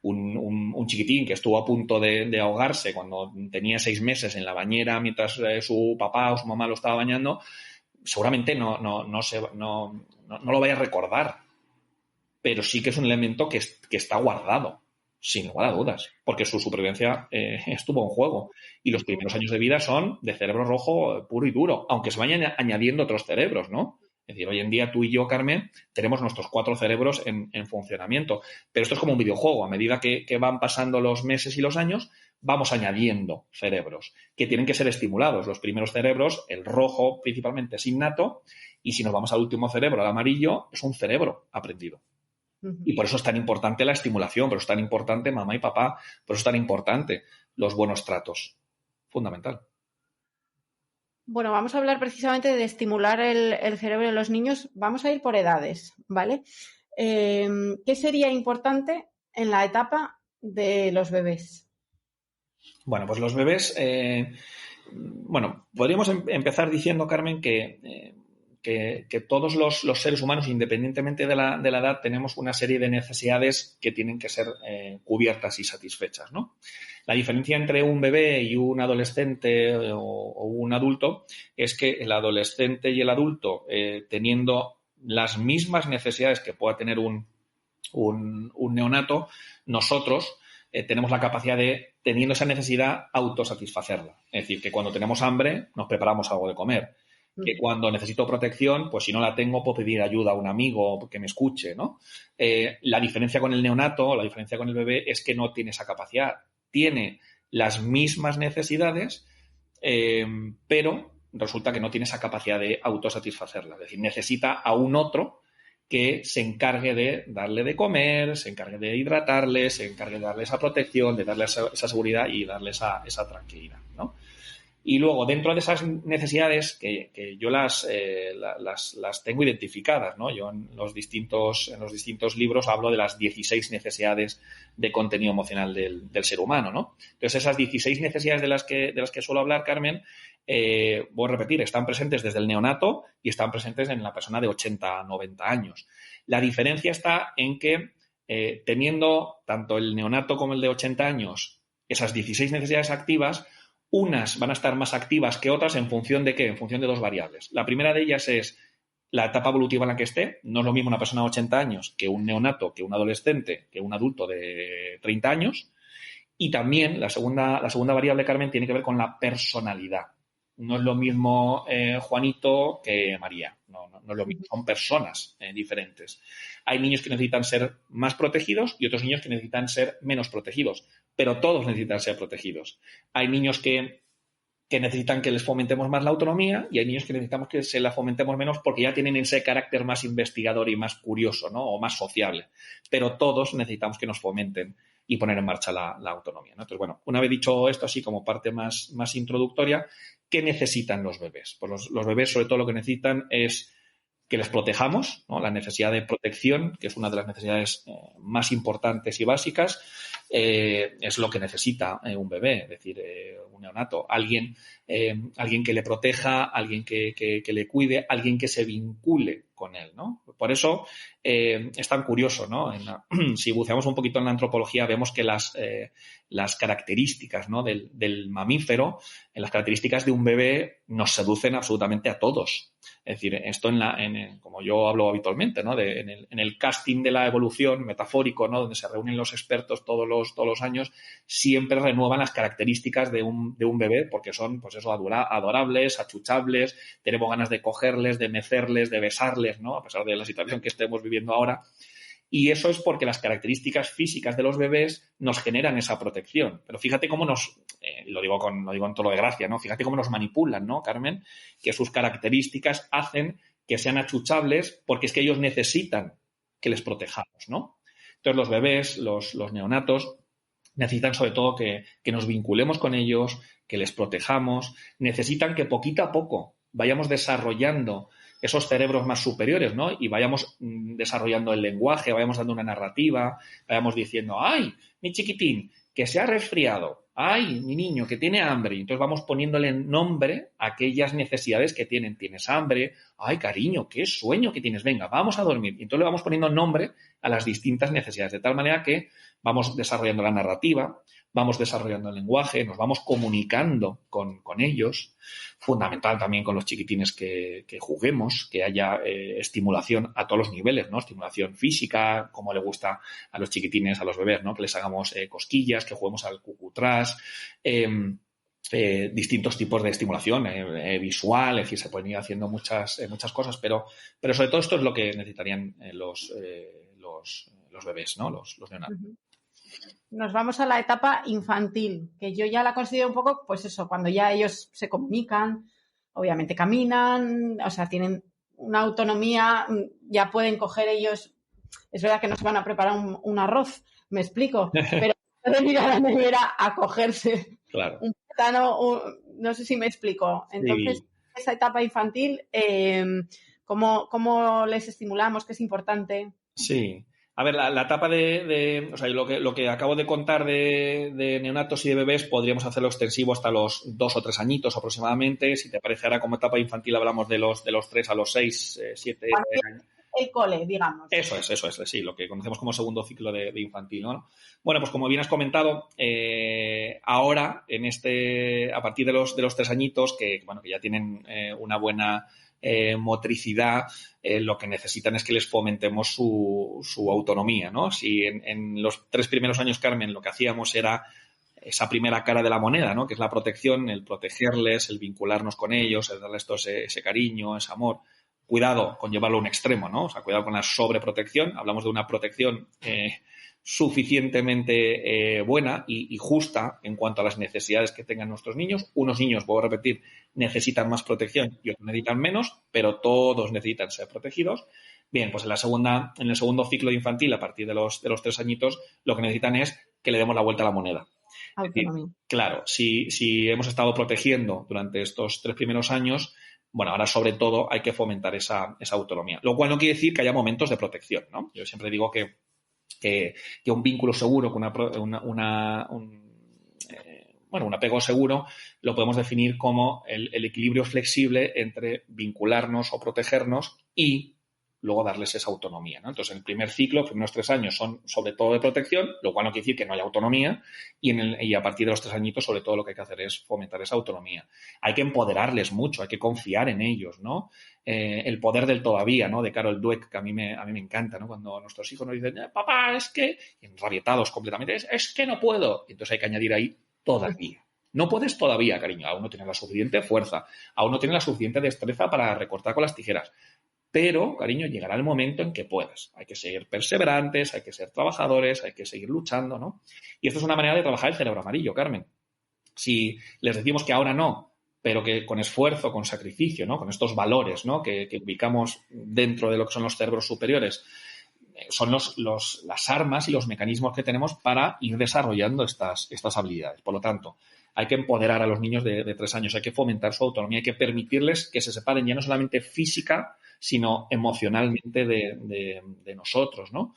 Speaker 2: Un chiquitín que estuvo a punto de ahogarse cuando tenía 6 meses en la bañera mientras su papá o su mamá lo estaba bañando, seguramente no lo vaya a recordar. Pero sí que es un elemento que está guardado, sin lugar a dudas, porque su supervivencia estuvo en juego. Y los primeros años de vida son de cerebro rojo puro y duro, aunque se vayan añadiendo otros cerebros, ¿no? Es decir, hoy en día tú y yo, Carmen, tenemos nuestros 4 cerebros en funcionamiento. Pero esto es como un videojuego. A medida que van pasando los meses y los años, vamos añadiendo cerebros que tienen que ser estimulados. Los primeros cerebros, el rojo principalmente, es innato, y si nos vamos al último cerebro, al amarillo, es un cerebro aprendido. Y por eso es tan importante la estimulación, por eso es tan importante mamá y papá, por eso es tan importante los buenos tratos. Fundamental.
Speaker 1: Bueno, vamos a hablar precisamente de estimular el cerebro de los niños. Vamos a ir por edades, ¿vale? ¿Qué sería importante en la etapa de los bebés?
Speaker 2: Bueno, pues los bebés, podríamos empezar diciendo, Carmen, que todos los seres humanos, independientemente de la edad, tenemos una serie de necesidades que tienen que ser cubiertas y satisfechas, ¿no? La diferencia entre un bebé y un adolescente o un adulto es que el adolescente y el adulto, teniendo las mismas necesidades que pueda tener un neonato, nosotros tenemos la capacidad de, teniendo esa necesidad, autosatisfacerla. Es decir, que cuando tenemos hambre nos preparamos algo de comer. Que cuando necesito protección, pues si no la tengo, puedo pedir ayuda a un amigo que me escuche, ¿no? La diferencia con el neonato, la diferencia con el bebé es que no tiene esa capacidad. Tiene las mismas necesidades, pero resulta que no tiene esa capacidad de autosatisfacerla. Es decir, necesita a un otro que se encargue de darle de comer, se encargue de hidratarle, se encargue de darle esa protección, de darle esa seguridad y darle esa tranquilidad, ¿no? Y luego, dentro de esas necesidades, que yo las tengo identificadas, ¿no? Yo en los distintos libros hablo de las 16 necesidades de contenido emocional del ser humano, ¿no? Entonces, esas 16 necesidades de las que suelo hablar, Carmen, voy a repetir, están presentes desde el neonato y están presentes en la persona de 80 a 90 años. La diferencia está en que, teniendo tanto el neonato como el de 80 años esas 16 necesidades activas, unas van a estar más activas que otras en función de ¿qué? En función de 2 variables. La primera de ellas es la etapa evolutiva en la que esté. No es lo mismo una persona de 80 años que un neonato, que un adolescente, que un adulto de 30 años. Y también la segunda variable, Carmen, tiene que ver con la personalidad. No es lo mismo Juanito que María. No es lo mismo. Son personas diferentes. Hay niños que necesitan ser más protegidos y otros niños que necesitan ser menos protegidos. Pero todos necesitan ser protegidos. Hay niños que necesitan que les fomentemos más la autonomía y hay niños que necesitamos que se la fomentemos menos porque ya tienen ese carácter más investigador y más curioso, ¿no? O más sociable. Pero todos necesitamos que nos fomenten y poner en marcha la autonomía, ¿no? Entonces, bueno, una vez dicho esto así como parte más introductoria, ¿qué necesitan los bebés? Pues los bebés sobre todo lo que necesitan es que les protejamos, ¿no? La necesidad de protección, que es una de las necesidades más importantes y básicas, es lo que necesita un bebé, es decir, un neonato. Alguien que le proteja, alguien que le cuide, alguien que se vincule con él, ¿no? Por eso es tan curioso, ¿no? Si buceamos un poquito en la antropología, vemos que las características, ¿no? del mamífero, en las características de un bebé, nos seducen absolutamente a todos. Es decir, esto como yo hablo habitualmente, ¿no? En el casting de la evolución metafórico, ¿no? Donde se reúnen los expertos todos los años, siempre renuevan las características de un bebé porque son, pues eso, adorables, achuchables, tenemos ganas de cogerles, de mecerles, de besarles, ¿no? A pesar de la situación que estemos viviendo ahora. Y eso es porque las características físicas de los bebés nos generan esa protección. Pero fíjate cómo lo digo en tono de gracia, ¿no? Fíjate cómo nos manipulan, ¿no, Carmen? Que sus características hacen que sean achuchables porque es que ellos necesitan que les protejamos, ¿no? Entonces los bebés, los neonatos, necesitan sobre todo que nos vinculemos con ellos, que les protejamos, necesitan que poquito a poco vayamos desarrollando esos cerebros más superiores, ¿no? Y vayamos desarrollando el lenguaje, vayamos dando una narrativa, vayamos diciendo, ¡ay, mi chiquitín, que se ha resfriado! ¡Ay, mi niño, que tiene hambre! Y entonces vamos poniéndole nombre a aquellas necesidades que tienen. ¿Tienes hambre? ¡Ay, cariño, qué sueño que tienes! Venga, vamos a dormir. Y entonces le vamos poniendo nombre a las distintas necesidades, de tal manera que vamos desarrollando la narrativa, vamos desarrollando el lenguaje, nos vamos comunicando con ellos. Fundamental también con los chiquitines que juguemos, que haya estimulación a todos los niveles, ¿no? Estimulación física, como le gusta a los chiquitines, a los bebés, ¿no? Que les hagamos cosquillas, que juguemos al cucutrás, distintos tipos de estimulación visual, es decir, se pueden ir haciendo muchas cosas, pero sobre todo esto es lo que necesitarían los bebés, ¿no? Los neonatos.
Speaker 1: Nos vamos a la etapa infantil, que yo ya la considero un poco, pues eso, cuando ya ellos se comunican, obviamente caminan, o sea, tienen una autonomía, ya pueden coger ellos, es verdad que no se van a preparar un arroz, me explico, pero pueden ir a la nevera a cogerse
Speaker 2: claro.
Speaker 1: un plátano, no sé si me explico. Entonces, sí. Esa etapa infantil, ¿cómo les estimulamos? ¿Qué es importante?
Speaker 2: Sí. A ver, la etapa o sea, lo que acabo de contar de neonatos y de bebés podríamos hacerlo extensivo hasta los 2 o 3 añitos aproximadamente. Si te parece, ahora como etapa infantil hablamos de los 3 a los 6, 7 años.
Speaker 1: El cole, digamos.
Speaker 2: Eso es, sí, lo que conocemos como segundo ciclo de infantil, ¿no? Bueno, pues como bien has comentado, ahora, a partir de los 3 añitos, que ya tienen una buena motricidad, lo que necesitan es que les fomentemos su autonomía, ¿no? Si en los 3 primeros años, Carmen, lo que hacíamos era esa primera cara de la moneda, ¿no? Que es la protección, el protegerles, el vincularnos con ellos, el darles todo ese cariño, ese amor. Cuidado con llevarlo a un extremo, ¿no? O sea, cuidado con la sobreprotección. Hablamos de una protección suficientemente buena y justa en cuanto a las necesidades que tengan nuestros niños. Unos niños, vuelvo a repetir, necesitan más protección y otros necesitan menos, pero todos necesitan ser protegidos. Bien, pues en el segundo ciclo infantil, a partir de los 3 añitos, lo que necesitan es que le demos la vuelta a la moneda.
Speaker 1: Autonomía.
Speaker 2: Claro, si hemos estado protegiendo durante estos 3 primeros años, bueno, ahora sobre todo hay que fomentar esa autonomía. Lo cual no quiere decir que haya momentos de protección, ¿no? Yo siempre digo que un vínculo seguro, con un apego seguro, lo podemos definir como el equilibrio flexible entre vincularnos o protegernos y luego darles esa autonomía, ¿no? Entonces, el primer ciclo, los primeros 3 años son sobre todo de protección, lo cual no quiere decir que no haya autonomía, y a partir de los 3 añitos, sobre todo, lo que hay que hacer es fomentar esa autonomía. Hay que empoderarles mucho, hay que confiar en ellos, ¿no? El poder del todavía, ¿no? De Carol Dweck, que a mí me encanta, ¿no? Cuando nuestros hijos nos dicen, papá, es que, y enrabietados completamente, es que no puedo. Y entonces hay que añadir ahí todavía. No puedes todavía, cariño. Aún no tienes la suficiente fuerza, aún no tienes la suficiente destreza para recortar con las tijeras. Pero, cariño, llegará el momento en que puedas. Hay que seguir perseverantes, hay que ser trabajadores, hay que seguir luchando, ¿no? Y esto es una manera de trabajar el cerebro amarillo, Carmen. Si les decimos que ahora no, pero que con esfuerzo, con sacrificio, ¿no? Con estos valores, ¿no? Que ubicamos dentro de lo que son los cerebros superiores, son las armas y los mecanismos que tenemos para ir desarrollando estas habilidades. Por lo tanto, hay que empoderar a los niños de 3 años, hay que fomentar su autonomía, hay que permitirles que se separen ya no solamente física, sino emocionalmente de nosotros, ¿no?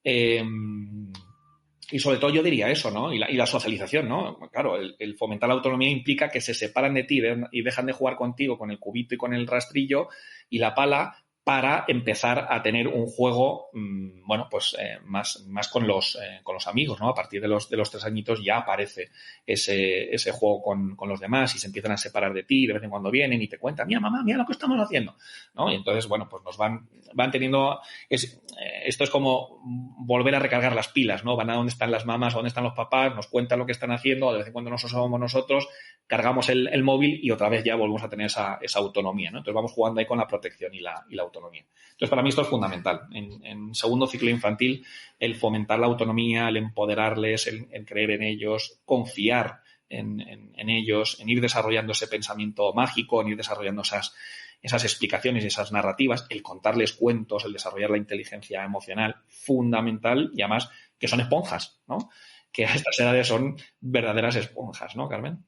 Speaker 2: Y sobre todo yo diría eso, ¿no? Y la socialización, ¿no? Claro, el fomentar la autonomía implica que se separan de ti y dejan de jugar contigo con el cubito y con el rastrillo y la pala para empezar a tener un juego, bueno, pues más con los amigos, ¿no? A partir de los 3 añitos ya aparece ese juego con los demás y se empiezan a separar de ti, de vez en cuando vienen y te cuentan, mira, mamá, mira lo que estamos haciendo, ¿no? Y entonces, bueno, pues nos van teniendo... esto es como volver a recargar las pilas, ¿no? Van a dónde están las mamás, a dónde están los papás, nos cuentan lo que están haciendo, de vez en cuando nos somos nosotros, cargamos el móvil y otra vez ya volvemos a tener esa autonomía, ¿no? Entonces vamos jugando ahí con la protección y la autonomía. Entonces, para mí esto es fundamental. En segundo ciclo infantil, el fomentar la autonomía, el empoderarles, el creer en ellos, confiar en ellos, en ir desarrollando ese pensamiento mágico, en ir desarrollando esas explicaciones, esas narrativas, el contarles cuentos, el desarrollar la inteligencia emocional, fundamental, y además que son esponjas, ¿no? Que a estas edades son verdaderas esponjas, ¿no, Carmen?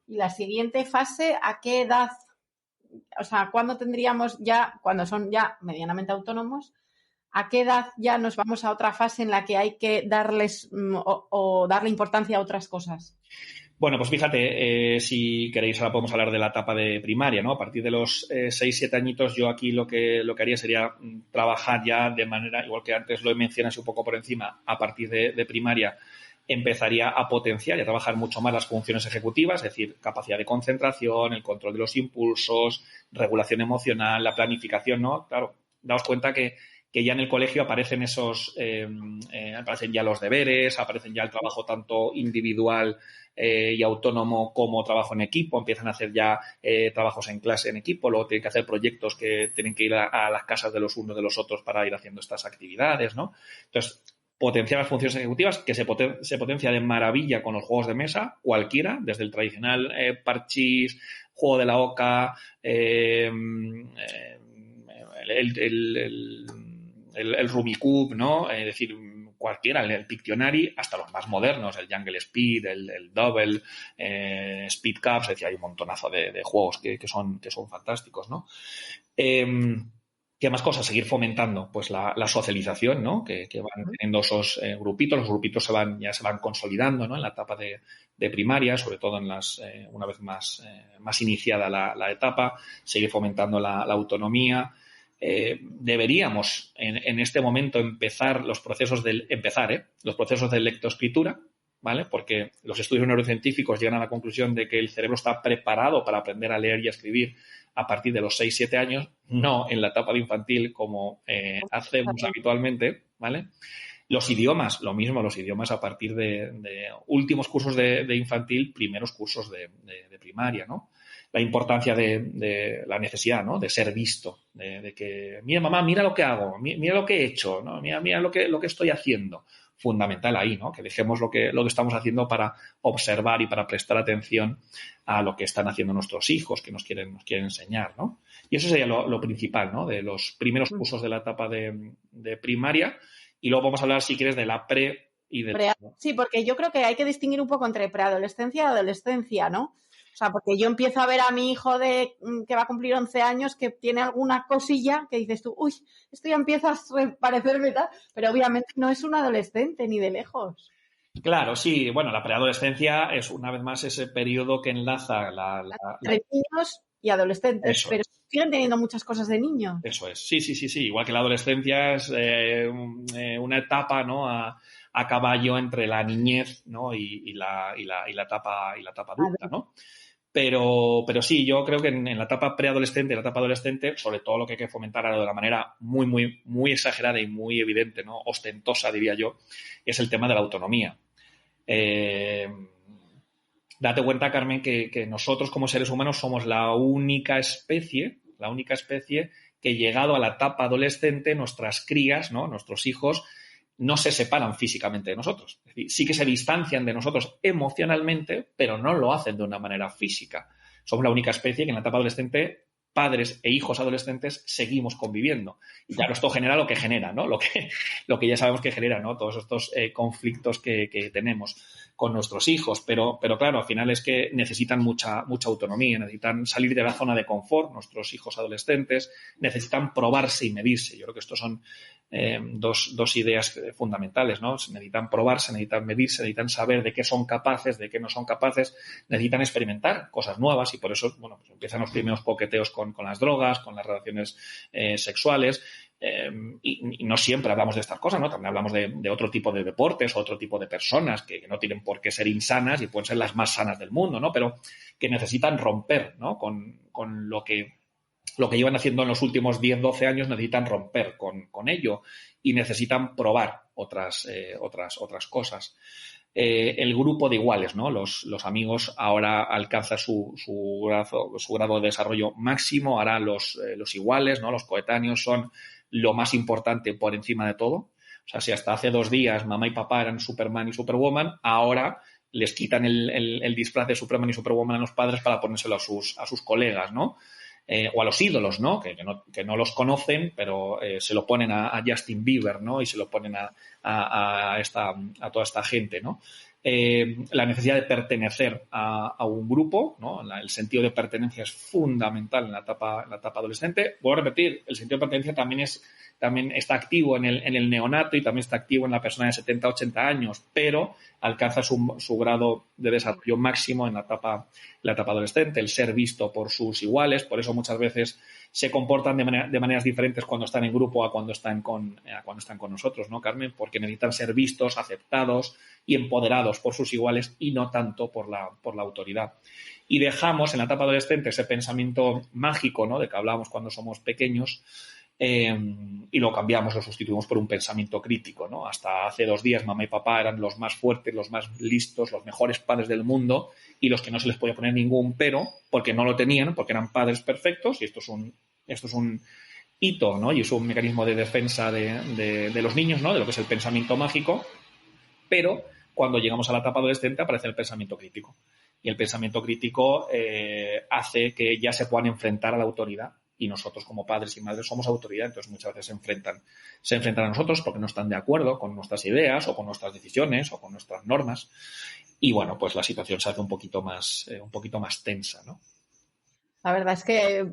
Speaker 1: Y la siguiente fase, ¿a qué edad? O sea, ¿cuándo tendríamos ya, cuando son ya medianamente autónomos, a qué edad ya nos vamos a otra fase en la que hay que darles o darle importancia a otras cosas?
Speaker 2: Bueno, pues fíjate, si queréis ahora podemos hablar de la etapa de primaria, ¿no? A partir de los 6-7 añitos yo aquí lo que haría sería trabajar ya de manera, igual que antes lo mencionas un poco por encima, a partir de primaria empezaría a potenciar y a trabajar mucho más las funciones ejecutivas, es decir, capacidad de concentración, el control de los impulsos, regulación emocional, la planificación, ¿no? Claro, daos cuenta que ya en el colegio aparecen aparecen ya los deberes, aparecen ya el trabajo tanto individual y autónomo como trabajo en equipo, empiezan a hacer ya trabajos en clase en equipo, luego tienen que hacer proyectos que tienen que ir a las casas de los unos de los otros para ir haciendo estas actividades, ¿no? Entonces, potenciar las funciones ejecutivas, que se potencia de maravilla con los juegos de mesa, cualquiera, desde el tradicional parchís, juego de la oca, el Rummikub, ¿no? Es decir, cualquiera, el Pictionary, hasta los más modernos, el Jungle Speed, el Double, Speed Cups, es decir, hay un montonazo de juegos que son fantásticos, ¿no? ¿Qué más cosas? Seguir fomentando pues la socialización, ¿no? Que van teniendo esos grupitos. Los grupitos ya se van consolidando, ¿no? En la etapa de primaria, sobre todo en una vez más iniciada la etapa. Seguir fomentando la autonomía. Deberíamos en este momento empezar los procesos de lectoescritura, ¿vale? Porque los estudios neurocientíficos llegan a la conclusión de que el cerebro está preparado para aprender a leer y a escribir a partir de los 6-7 años, no en la etapa de infantil como hacemos habitualmente, ¿vale? Los idiomas, lo mismo, los idiomas a partir de últimos cursos de infantil, primeros cursos de primaria, ¿no? La importancia de la necesidad, ¿no? De ser visto, de que, mira, mamá, mira lo que hago, mira lo que he hecho, ¿no? Mira lo que estoy haciendo. Fundamental ahí, ¿no? Que dejemos lo que estamos haciendo para observar y para prestar atención a lo que están haciendo nuestros hijos, que nos quieren enseñar, ¿no? Y eso sería lo principal, ¿no? De los primeros cursos de la etapa de primaria. Y luego vamos a hablar, si quieres, de la pre y de...
Speaker 1: Sí, porque yo creo que hay que distinguir un poco entre preadolescencia y adolescencia, ¿no? O sea, porque yo empiezo a ver a mi hijo que va a cumplir 11 años que tiene alguna cosilla que dices tú, uy, esto ya empieza a parecerme tal, pero obviamente no es un adolescente ni de lejos.
Speaker 2: Claro, sí. Bueno, la preadolescencia es una vez más ese periodo que enlaza
Speaker 1: entre niños y adolescentes,
Speaker 2: eso
Speaker 1: pero siguen teniendo muchas cosas de niños.
Speaker 2: Eso es. Sí. Igual que la adolescencia es una etapa, ¿no? A caballo entre la niñez, ¿no? y la etapa adulta, ¿no? Pero sí, yo creo que en la etapa preadolescente y la etapa adolescente, sobre todo lo que hay que fomentar ahora de una manera muy, muy, muy exagerada y muy evidente, ¿no? Ostentosa, diría yo, es el tema de la autonomía. Date cuenta, Carmen, que nosotros como seres humanos somos la única especie que, llegado a la etapa adolescente, nuestras crías, ¿no? Nuestros hijos, no se separan físicamente de nosotros. Es decir, sí que se distancian de nosotros emocionalmente, pero no lo hacen de una manera física. Somos la única especie que en la etapa adolescente, padres e hijos adolescentes, seguimos conviviendo. Y claro, esto genera lo que genera, ¿no? Lo que ya sabemos que genera, ¿no? Todos estos conflictos que tenemos con nuestros hijos. Pero claro, al final es que necesitan mucha autonomía, necesitan salir de la zona de confort, nuestros hijos adolescentes, necesitan probarse y medirse. Yo creo que estos son dos ideas fundamentales, ¿no? Se necesitan probar, se necesitan medir, se necesitan saber de qué son capaces, de qué no son capaces, necesitan experimentar cosas nuevas y por eso, bueno, pues empiezan los primeros coqueteos con las drogas, con las relaciones sexuales. Y no siempre hablamos de estas cosas, ¿no? También hablamos de otro tipo de deportes, otro tipo de personas que no tienen por qué ser insanas y pueden ser las más sanas del mundo, ¿no? Pero que necesitan romper, ¿no? Con lo que llevan haciendo en los últimos 10, 12 años, necesitan romper con ello y necesitan probar otras cosas. El grupo de iguales, ¿no? Los amigos ahora alcanzan su grado de desarrollo máximo, ahora los iguales, ¿no? Los coetáneos son lo más importante por encima de todo. O sea, si hasta hace 2 días mamá y papá eran Superman y Superwoman, ahora les quitan el disfraz de Superman y Superwoman a los padres para ponérselo a sus colegas, ¿no? O a los ídolos, ¿no? Que no los conocen, pero se lo ponen a Justin Bieber, ¿no? Y se lo ponen a toda esta gente, ¿no? La necesidad de pertenecer a un grupo, ¿no? El sentido de pertenencia es fundamental en la etapa adolescente. Voy a repetir, el sentido de pertenencia también está activo en el neonato y también está activo en la persona de 70, 80 años, pero alcanza su grado de desarrollo máximo en la etapa adolescente, el ser visto por sus iguales. Por eso muchas veces se comportan de maneras diferentes cuando están en grupo a cuando están con nosotros, ¿no, Carmen? Porque necesitan ser vistos, aceptados y empoderados por sus iguales y no tanto por la autoridad. Y dejamos en la etapa adolescente ese pensamiento mágico, ¿no? De que hablábamos cuando somos pequeños, y lo cambiamos, lo sustituimos por un pensamiento crítico, ¿no? Hasta hace 2 días mamá y papá eran los más fuertes, los más listos, los mejores padres del mundo y los que no se les podía poner ningún pero porque no lo tenían, porque eran padres perfectos y esto es un hito, ¿no? Y es un mecanismo de defensa de los niños, ¿no? De lo que es el pensamiento mágico, pero cuando llegamos a la etapa adolescente aparece el pensamiento crítico y el pensamiento crítico hace que ya se puedan enfrentar a la autoridad. Y nosotros como padres y madres somos autoridad, entonces muchas veces se enfrentan a nosotros porque no están de acuerdo con nuestras ideas o con nuestras decisiones o con nuestras normas. Y bueno, pues la situación se hace un poquito más tensa, ¿no?
Speaker 1: La verdad es que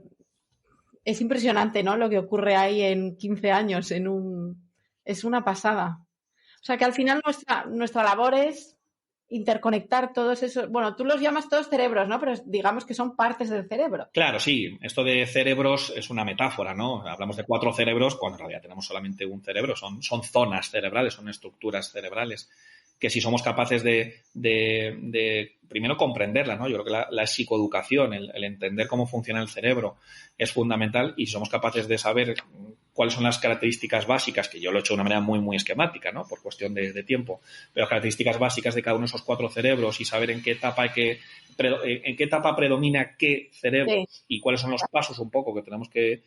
Speaker 1: es impresionante, ¿no? Lo que ocurre ahí en 15 años, es una pasada. O sea que al final nuestra labor es interconectar todos esos, bueno, tú los llamas todos cerebros, ¿no? Pero digamos que son partes del cerebro.
Speaker 2: Claro, sí. Esto de cerebros es una metáfora, ¿no? Hablamos de 4 cerebros cuando en realidad tenemos solamente un cerebro. Son zonas cerebrales, son estructuras cerebrales que si somos capaces de primero comprenderla, ¿no? Yo creo que la psicoeducación, el entender cómo funciona el cerebro es fundamental y si somos capaces de saber cuáles son las características básicas, que yo lo he hecho de una manera muy, muy esquemática, ¿no? Por cuestión de tiempo, pero las características básicas de cada uno de esos 4 cerebros y saber en qué etapa predomina qué cerebro sí. Y cuáles son los pasos un poco que tenemos que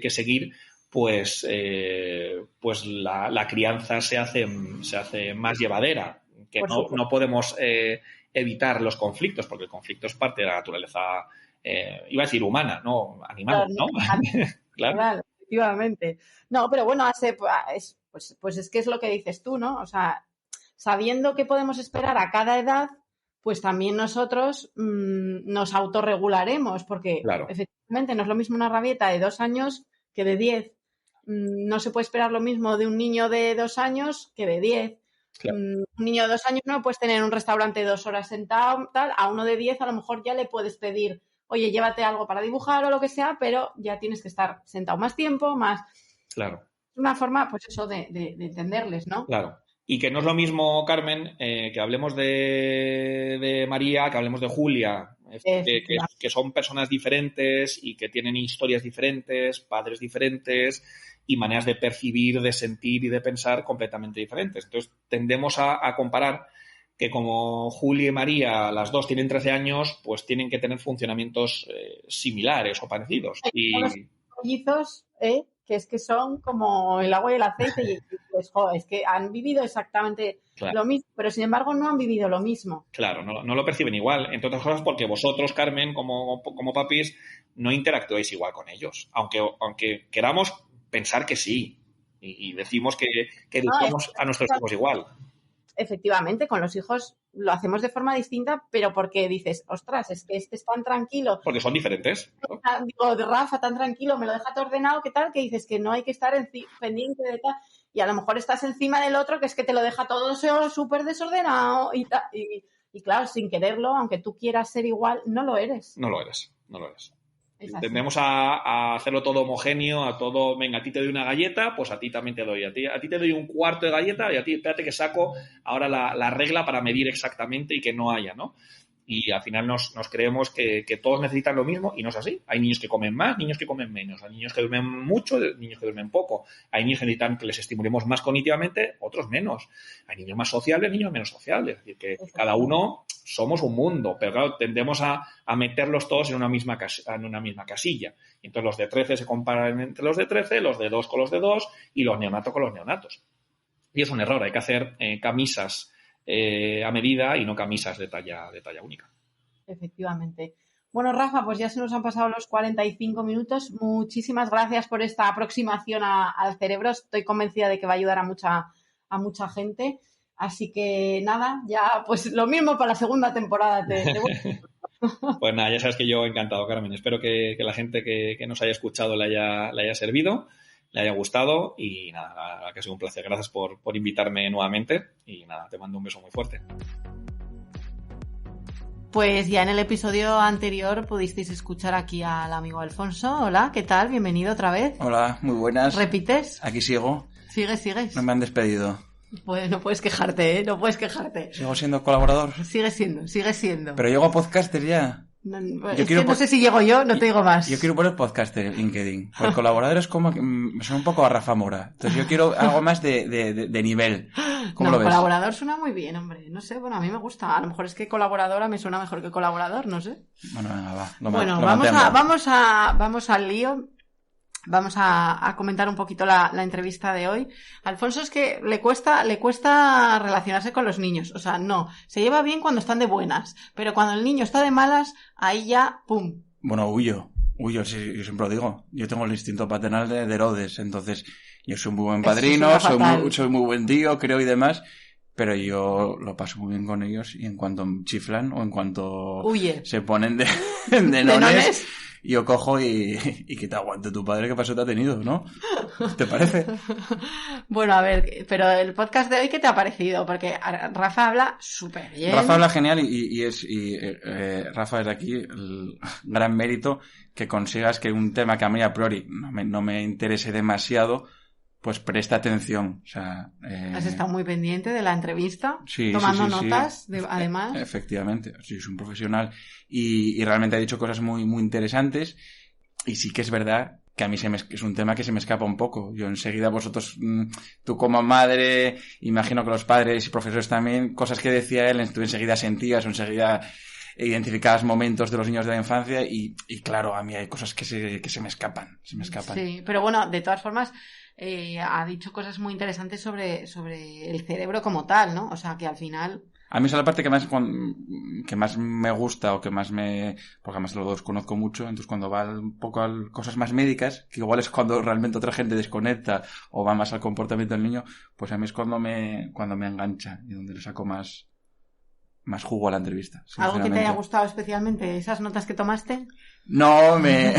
Speaker 2: seguir, pues la crianza se hace más llevadera, que no podemos evitar los conflictos, porque el conflicto es parte de la naturaleza, iba a decir humana, no animal, claro, ¿no?
Speaker 1: Claro, efectivamente. No, pero bueno, pues es que es lo que dices tú, ¿no? O sea, sabiendo qué podemos esperar a cada edad, pues también nosotros nos autorregularemos, porque claro. Efectivamente no es lo mismo una rabieta de 2 años que de 10. No se puede esperar lo mismo de un niño de 2 años que de 10. Claro. Un niño de 2 años no puedes tener en un restaurante 2 horas sentado, tal. A uno de 10 a lo mejor ya le puedes pedir, oye, llévate algo para dibujar o lo que sea, pero ya tienes que estar sentado más tiempo, más...
Speaker 2: Claro.
Speaker 1: Una forma, pues eso, de entenderles, ¿no?
Speaker 2: Claro. Y que no es lo mismo, Carmen, que hablemos de María, que hablemos de Julia, que son personas diferentes y que tienen historias diferentes, padres diferentes y maneras de percibir, de sentir y de pensar completamente diferentes. Entonces, tendemos a comparar que como Julia y María, las dos tienen 13 años, pues tienen que tener funcionamientos similares o parecidos.
Speaker 1: Y los mellizos, que son como el agua y el aceite y pues, es que han vivido exactamente lo mismo, pero sin embargo no han vivido lo mismo.
Speaker 2: Claro, no lo perciben igual, entre otras cosas porque vosotros, Carmen, como papis, no interactuáis igual con ellos, aunque queramos pensar que sí y decimos que educamos a nuestros hijos igual.
Speaker 1: efectivamente, con los hijos lo hacemos de forma distinta, pero porque dices, ostras, es que este es tan tranquilo.
Speaker 2: Porque son diferentes, ¿no?
Speaker 1: Digo, de Rafa, tan tranquilo, me lo deja todo ordenado, ¿qué tal? Que dices que no hay que estar pendiente de tal. Y a lo mejor estás encima del otro, que es que te lo deja todo súper desordenado y tal. Y claro, sin quererlo, aunque tú quieras ser igual, no lo eres.
Speaker 2: No lo eres. Tendemos a hacerlo todo homogéneo, a todo, venga, a ti te doy una galleta, pues a ti también te doy, a ti te doy un cuarto de galleta y a ti, espérate que saco ahora la regla para medir exactamente y que no haya, ¿no? Y al final nos creemos que todos necesitan lo mismo y no es así. Hay niños que comen más, niños que comen menos, hay niños que duermen mucho, niños que duermen poco. Hay niños que necesitan que les estimulemos más cognitivamente, otros menos. Hay niños más sociables, niños menos sociables. Es decir, que cada uno somos un mundo, pero claro, tendemos a meterlos todos en una misma casilla. Y entonces los de 13 se comparan entre los de 13, los de 2 con los de 2 y los neonatos con los neonatos. Y es un error, hay que hacer camisas a medida y no camisas de talla única.
Speaker 1: Efectivamente. Bueno, Rafa, pues ya se nos han pasado los 45 minutos. Muchísimas gracias por esta aproximación al cerebro. Estoy convencida de que va a ayudar a mucha gente. Así que nada, ya pues lo mismo para la segunda temporada.
Speaker 2: Pues nada, ya sabes que yo encantado, Carmen. Espero que la gente que nos haya escuchado le haya servido, le haya gustado y nada, que ha sido un placer. Gracias por invitarme nuevamente y nada, te mando un beso muy fuerte.
Speaker 1: Pues ya en el episodio anterior pudisteis escuchar aquí al amigo Alfonso. Hola, ¿qué tal? Bienvenido otra vez.
Speaker 3: Hola, muy buenas.
Speaker 1: ¿Repites?
Speaker 3: Aquí sigo.
Speaker 1: ¿Sigues?
Speaker 3: No me han despedido.
Speaker 1: Pues no puedes quejarte, ¿eh? No puedes quejarte.
Speaker 3: ¿Sigo siendo colaborador?
Speaker 1: Sigue siendo.
Speaker 3: Pero llego a podcaster ya.
Speaker 1: No sé si llego yo, no te digo más.
Speaker 3: Yo quiero poner podcaster en LinkedIn. Pues colaborador es como que me suena un poco a Rafa Mora. Entonces yo quiero algo más de nivel. ¿Cómo lo ves?
Speaker 1: Colaborador suena muy bien, hombre. No sé, bueno, a mí me gusta. A lo mejor es que colaboradora me suena mejor que colaborador, no sé.
Speaker 3: Bueno, venga, va.
Speaker 1: Vamos al lío. Vamos a comentar un poquito la entrevista de hoy. Alfonso es que le cuesta relacionarse con los niños. O sea, no. Se lleva bien cuando están de buenas. Pero cuando el niño está de malas, ahí ya, ¡pum!
Speaker 3: Bueno, huyo, sí, yo siempre lo digo. Yo tengo el instinto paternal de Herodes. Entonces, yo soy muy buen padrino, soy muy buen tío, creo, y demás. Pero yo lo paso muy bien con ellos y en cuanto chiflan o en cuanto se ponen de nones, yo cojo y que te aguante tu padre, que paso te ha tenido, ¿no? ¿Te parece?
Speaker 1: Bueno, a ver, pero el podcast de hoy, ¿qué te ha parecido? Porque Rafa habla súper bien.
Speaker 3: Rafa habla genial Rafa, es de aquí el gran mérito que consigas que un tema que a mí a priori no me interese demasiado, pues presta atención. O sea,
Speaker 1: has estado muy pendiente de la entrevista,
Speaker 3: sí,
Speaker 1: tomando notas, además.
Speaker 3: Efectivamente, sí, es un profesional y realmente ha dicho cosas muy, muy interesantes. Y sí que es verdad que a mí es un tema que se me escapa un poco. Yo enseguida vosotros, tú como madre, imagino que los padres y profesores también, cosas que decía él, tú enseguida sentías o enseguida identificabas momentos de los niños de la infancia y claro, a mí hay cosas que se me escapan.
Speaker 1: Sí, pero bueno, de todas formas, ha dicho cosas muy interesantes sobre el cerebro como tal, ¿no? O sea, que al final...
Speaker 3: A mí esa es la parte que más me gusta o que más porque además los dos conozco mucho, entonces cuando va un poco a cosas más médicas, que igual es cuando realmente otra gente desconecta o va más al comportamiento del niño, pues a mí es cuando me engancha y donde le saco más jugo a la entrevista.
Speaker 1: ¿Algo que te haya gustado especialmente? ¿Esas notas que tomaste?
Speaker 3: No, me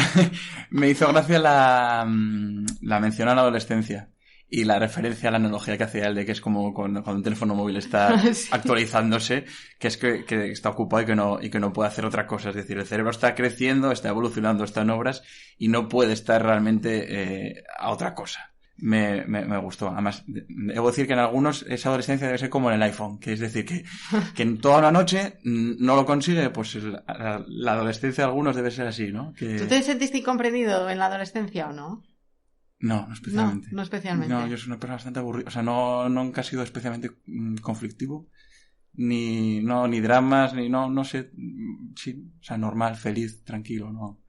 Speaker 3: hizo gracia la mención a la adolescencia y la referencia a la analogía que hacía él de que es como cuando un teléfono móvil está sí, actualizándose, que es que está ocupado y que no puede hacer otra cosa. Es decir, el cerebro está creciendo, está evolucionando, está en obras y no puede estar realmente a otra cosa. Me gustó. Además, debo decir que en algunos esa adolescencia debe ser como en el iPhone, que es decir, que en toda la noche no lo consigue, pues la adolescencia de algunos debe ser así, ¿no?
Speaker 1: ¿Tú te sentiste incomprendido en la adolescencia o no?
Speaker 3: No especialmente.
Speaker 1: No especialmente.
Speaker 3: No, yo soy una persona bastante aburrida. O sea, nunca he sido especialmente conflictivo. Ni dramas, no sé. Sí, o sea, normal, feliz, tranquilo, no.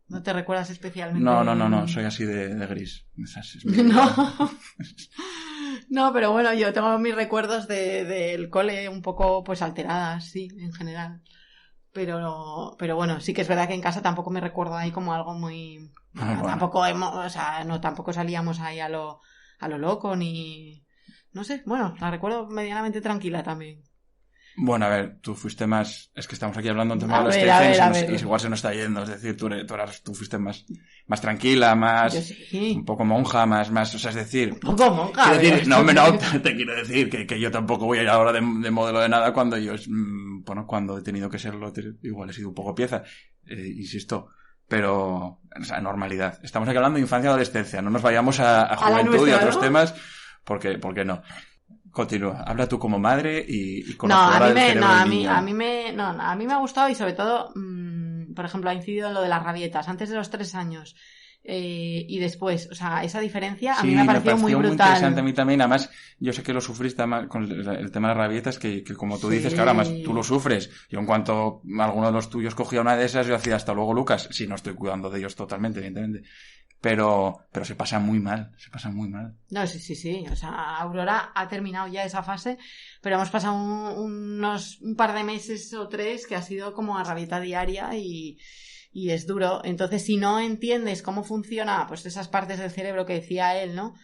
Speaker 1: ¿No te recuerdas especialmente?
Speaker 3: No, soy así de gris.
Speaker 1: No, pero bueno, yo tengo mis recuerdos del cole un poco pues alteradas, sí, en general. Pero bueno, sí que es verdad que en casa tampoco me recuerdo ahí como algo muy...
Speaker 3: Bueno.
Speaker 1: Tampoco salíamos ahí a lo loco ni No sé, bueno, la recuerdo medianamente tranquila también.
Speaker 3: Bueno, a ver, tú fuiste más... Es que estamos aquí hablando de un tema de adolescencia y igual se nos está yendo. Es decir, tú fuiste más tranquila, más...
Speaker 1: Sí.
Speaker 3: Un poco monja, más... O sea, es decir...
Speaker 1: Un poco monja.
Speaker 3: Te quiero decir que yo tampoco voy a ir ahora de modelo de nada cuando yo... Bueno, cuando he tenido que serlo, igual he sido un poco pieza. Insisto. Pero, o sea, normalidad. Estamos aquí hablando de infancia y adolescencia. No nos vayamos a juventud y a otros temas, porque no. Continúa. Habla tú como madre y conocedora del cerebro del niño.
Speaker 1: A mí me ha gustado y sobre todo, por ejemplo, ha incidido en lo de las rabietas. Antes de los 3 años y después, o sea, esa diferencia a mí me ha parecido muy brutal.
Speaker 3: Muy interesante a mí también. Además, yo sé que lo sufriste más con el tema de las rabietas, que como tú dices, que ahora más tú lo sufres. Yo en cuanto alguno de los tuyos cogía una de esas, yo hacía hasta luego, Lucas. Sí, no estoy cuidando de ellos totalmente, evidentemente. Pero se pasa muy mal.
Speaker 1: No, sí. O sea, Aurora ha terminado ya esa fase, pero hemos pasado un par de meses o 3 que ha sido como a rabieta diaria y es duro. Entonces, si no entiendes cómo funciona, pues esas partes del cerebro que decía él, ¿no?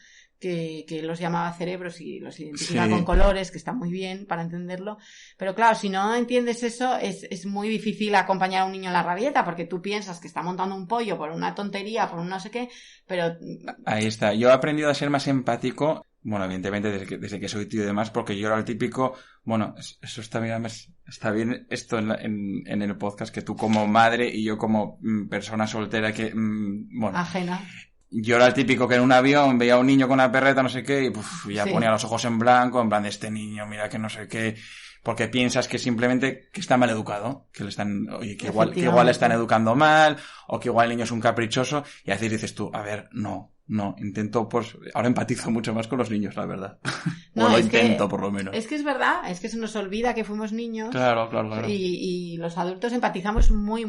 Speaker 1: Que los llamaba cerebros y los identifica con colores, que está muy bien para entenderlo. Pero claro, si no entiendes eso, es muy difícil acompañar a un niño en la rabieta, porque tú piensas que está montando un pollo por una tontería, por un no sé qué, pero...
Speaker 3: Ahí está. Yo he aprendido a ser más empático, bueno, evidentemente desde que soy tío y demás, porque yo era el típico... Bueno, eso está bien esto en el podcast, que tú como madre y yo como persona soltera que... bueno...
Speaker 1: Ajena.
Speaker 3: Yo era el típico que en un avión veía a un niño con una perreta, no sé qué, y ya ponía los ojos en blanco, en plan de este niño, mira que no sé qué, porque piensas que simplemente que está mal educado, que le están, oye, que igual le están educando mal, o que igual el niño es un caprichoso, y así dices tú, a ver, no, intento, pues, ahora empatizo mucho más con los niños, la verdad. No, lo intento, por lo menos.
Speaker 1: Es que es verdad, es que se nos olvida que fuimos niños.
Speaker 3: Claro.
Speaker 1: Y los adultos empatizamos muy,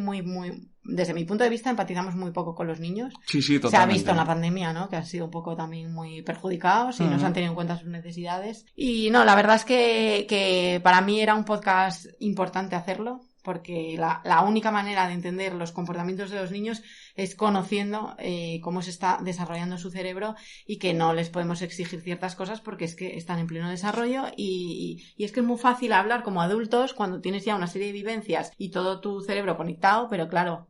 Speaker 1: desde mi punto de vista, empatizamos muy poco con los niños.
Speaker 3: Sí, totalmente.
Speaker 1: Se ha visto en la pandemia, ¿no? Que han sido un poco también muy perjudicados y no se han tenido en cuenta sus necesidades. Y no, la verdad es que para mí era un podcast importante hacerlo, porque la única manera de entender los comportamientos de los niños es conociendo cómo se está desarrollando su cerebro y que no les podemos exigir ciertas cosas porque es que están en pleno desarrollo y es que es muy fácil hablar como adultos cuando tienes ya una serie de vivencias y todo tu cerebro conectado, pero claro,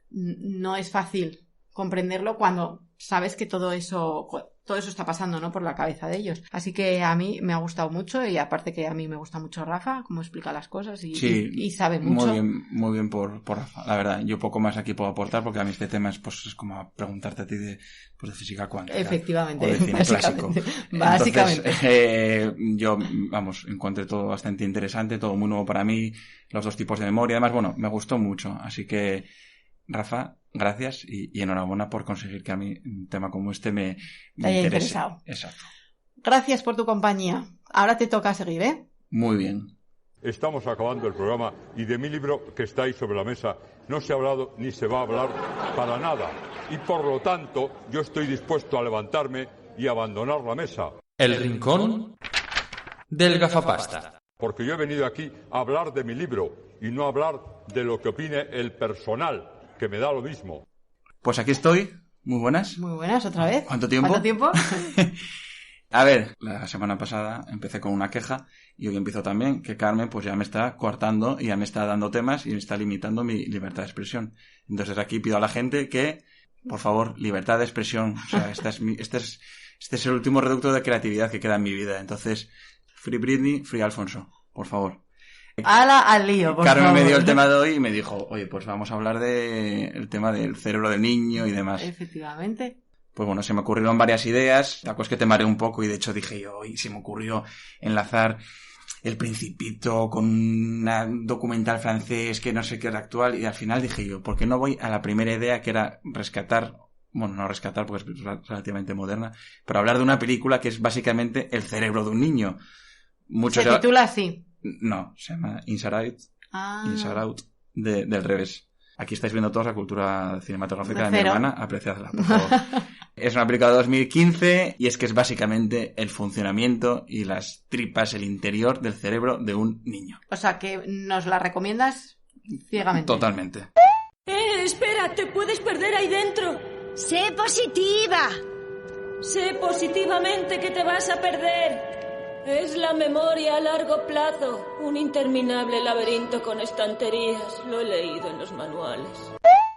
Speaker 1: no es fácil comprenderlo cuando sabes que todo eso está pasando, ¿no? Por la cabeza de ellos. Así que a mí me ha gustado mucho y aparte que a mí me gusta mucho Rafa, cómo explica las cosas y sabe mucho.
Speaker 3: Muy bien por Rafa. La verdad, yo poco más aquí puedo aportar porque a mí este tema es como preguntarte a ti de física cuántica.
Speaker 1: Efectivamente.
Speaker 3: O de cine clásico.
Speaker 1: Básicamente.
Speaker 3: Entonces, yo, encontré todo bastante interesante, todo muy nuevo para mí, los 2 tipos de memoria. Además, bueno, me gustó mucho. Así que, Rafa, gracias y enhorabuena por conseguir que a mí un tema como este me
Speaker 1: haya
Speaker 3: interese.
Speaker 1: Interesado.
Speaker 3: Exacto.
Speaker 1: Gracias por tu compañía. Ahora te toca seguir, ¿eh?
Speaker 3: Muy bien.
Speaker 4: Estamos acabando el programa y de mi libro que está ahí sobre la mesa no se ha hablado ni se va a hablar para nada. Y por lo tanto, yo estoy dispuesto a levantarme y abandonar la mesa.
Speaker 5: El rincón del gafapasta.
Speaker 4: Porque yo he venido aquí a hablar de mi libro y no a hablar de lo que opine el personal, que me da lo mismo.
Speaker 3: Pues aquí estoy. Muy buenas.
Speaker 1: Muy buenas, otra vez.
Speaker 3: ¿Cuánto tiempo? A ver, la semana pasada empecé con una queja y hoy empiezo también, que Carmen pues ya me está coartando y ya me está dando temas y me está limitando mi libertad de expresión. Entonces aquí pido a la gente que, por favor, libertad de expresión. O sea, este es el último reducto de creatividad que queda en mi vida. Entonces, Free Britney, Free Alfonso, por favor.
Speaker 1: ¡Hala al lío, por
Speaker 3: Carmen
Speaker 1: favor!
Speaker 3: me dio el tema de hoy y me dijo, oye, pues vamos a hablar del tema del cerebro del niño y demás.
Speaker 1: Efectivamente.
Speaker 3: Pues bueno, se me ocurrieron varias ideas, la cosa es que te mareé un poco y de hecho dije yo, hoy se me ocurrió enlazar El Principito con un documental francés que no sé qué era actual y al final dije yo, ¿por qué no voy a la primera idea que era rescatar, bueno, no rescatar porque es relativamente moderna, pero hablar de una película que es básicamente el cerebro de un niño?
Speaker 1: Se titula así.
Speaker 3: No, se llama Inside Out del revés. Aquí estáis viendo toda la cultura cinematográfica de mi hermana, apreciadla, por favor. Es una película de 2015 y es que es básicamente el funcionamiento y las tripas, el interior del cerebro de un niño.
Speaker 1: O sea, que nos la recomiendas ciegamente.
Speaker 3: Totalmente.
Speaker 6: Espera, te puedes perder ahí dentro.
Speaker 7: ¡Sé positiva!
Speaker 6: Sé positivamente que te vas a perder. Es la memoria a largo plazo, un interminable laberinto con estanterías. Lo he leído en los manuales.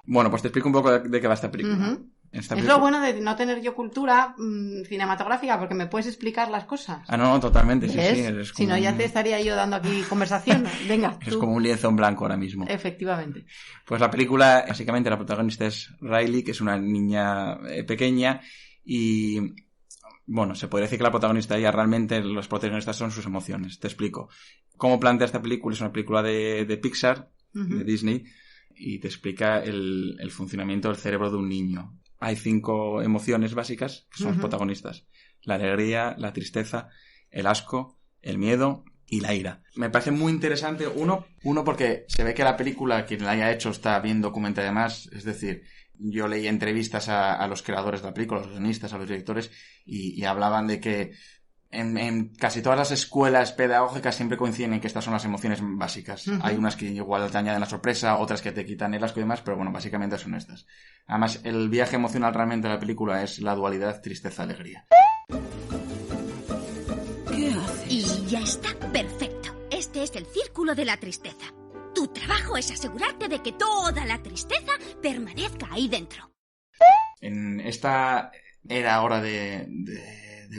Speaker 3: Bueno, pues te explico un poco de qué va esta película.
Speaker 1: Uh-huh. Es lo bueno de no tener yo cultura cinematográfica, porque me puedes explicar las cosas.
Speaker 3: Ah, no, totalmente, sí.
Speaker 1: Eres si no, ya te estaría yo dando aquí conversación. Venga,
Speaker 3: es como un lienzo en blanco ahora mismo.
Speaker 1: Efectivamente.
Speaker 3: Pues la película, básicamente, la protagonista es Riley, que es una niña pequeña y... Bueno, se podría decir que la protagonista, ella realmente, los protagonistas son sus emociones. Te explico. ¿Cómo plantea esta película? Es una película de Pixar, de Disney, y te explica el funcionamiento del cerebro de un niño. Hay 5 emociones básicas que son los protagonistas. La alegría, la tristeza, el asco, el miedo y la ira. Me parece muy interesante, uno porque se ve que la película, quien la haya hecho, está bien documentada además. Es decir, yo leí entrevistas a los creadores de la película, a los guionistas, a los directores, y hablaban de que en casi todas las escuelas pedagógicas siempre coinciden en que estas son las emociones básicas. Hay unas que igual te añaden la sorpresa, otras que te quitan el asco y demás, pero bueno, básicamente son estas. Además, el viaje emocional realmente de la película es la dualidad tristeza-alegría.
Speaker 6: ¿Qué haces?
Speaker 7: Y ya está, perfecto. Este es el círculo de la tristeza. Tu trabajo es asegurarte de que toda la tristeza permanezca ahí dentro.
Speaker 3: En esta era ahora de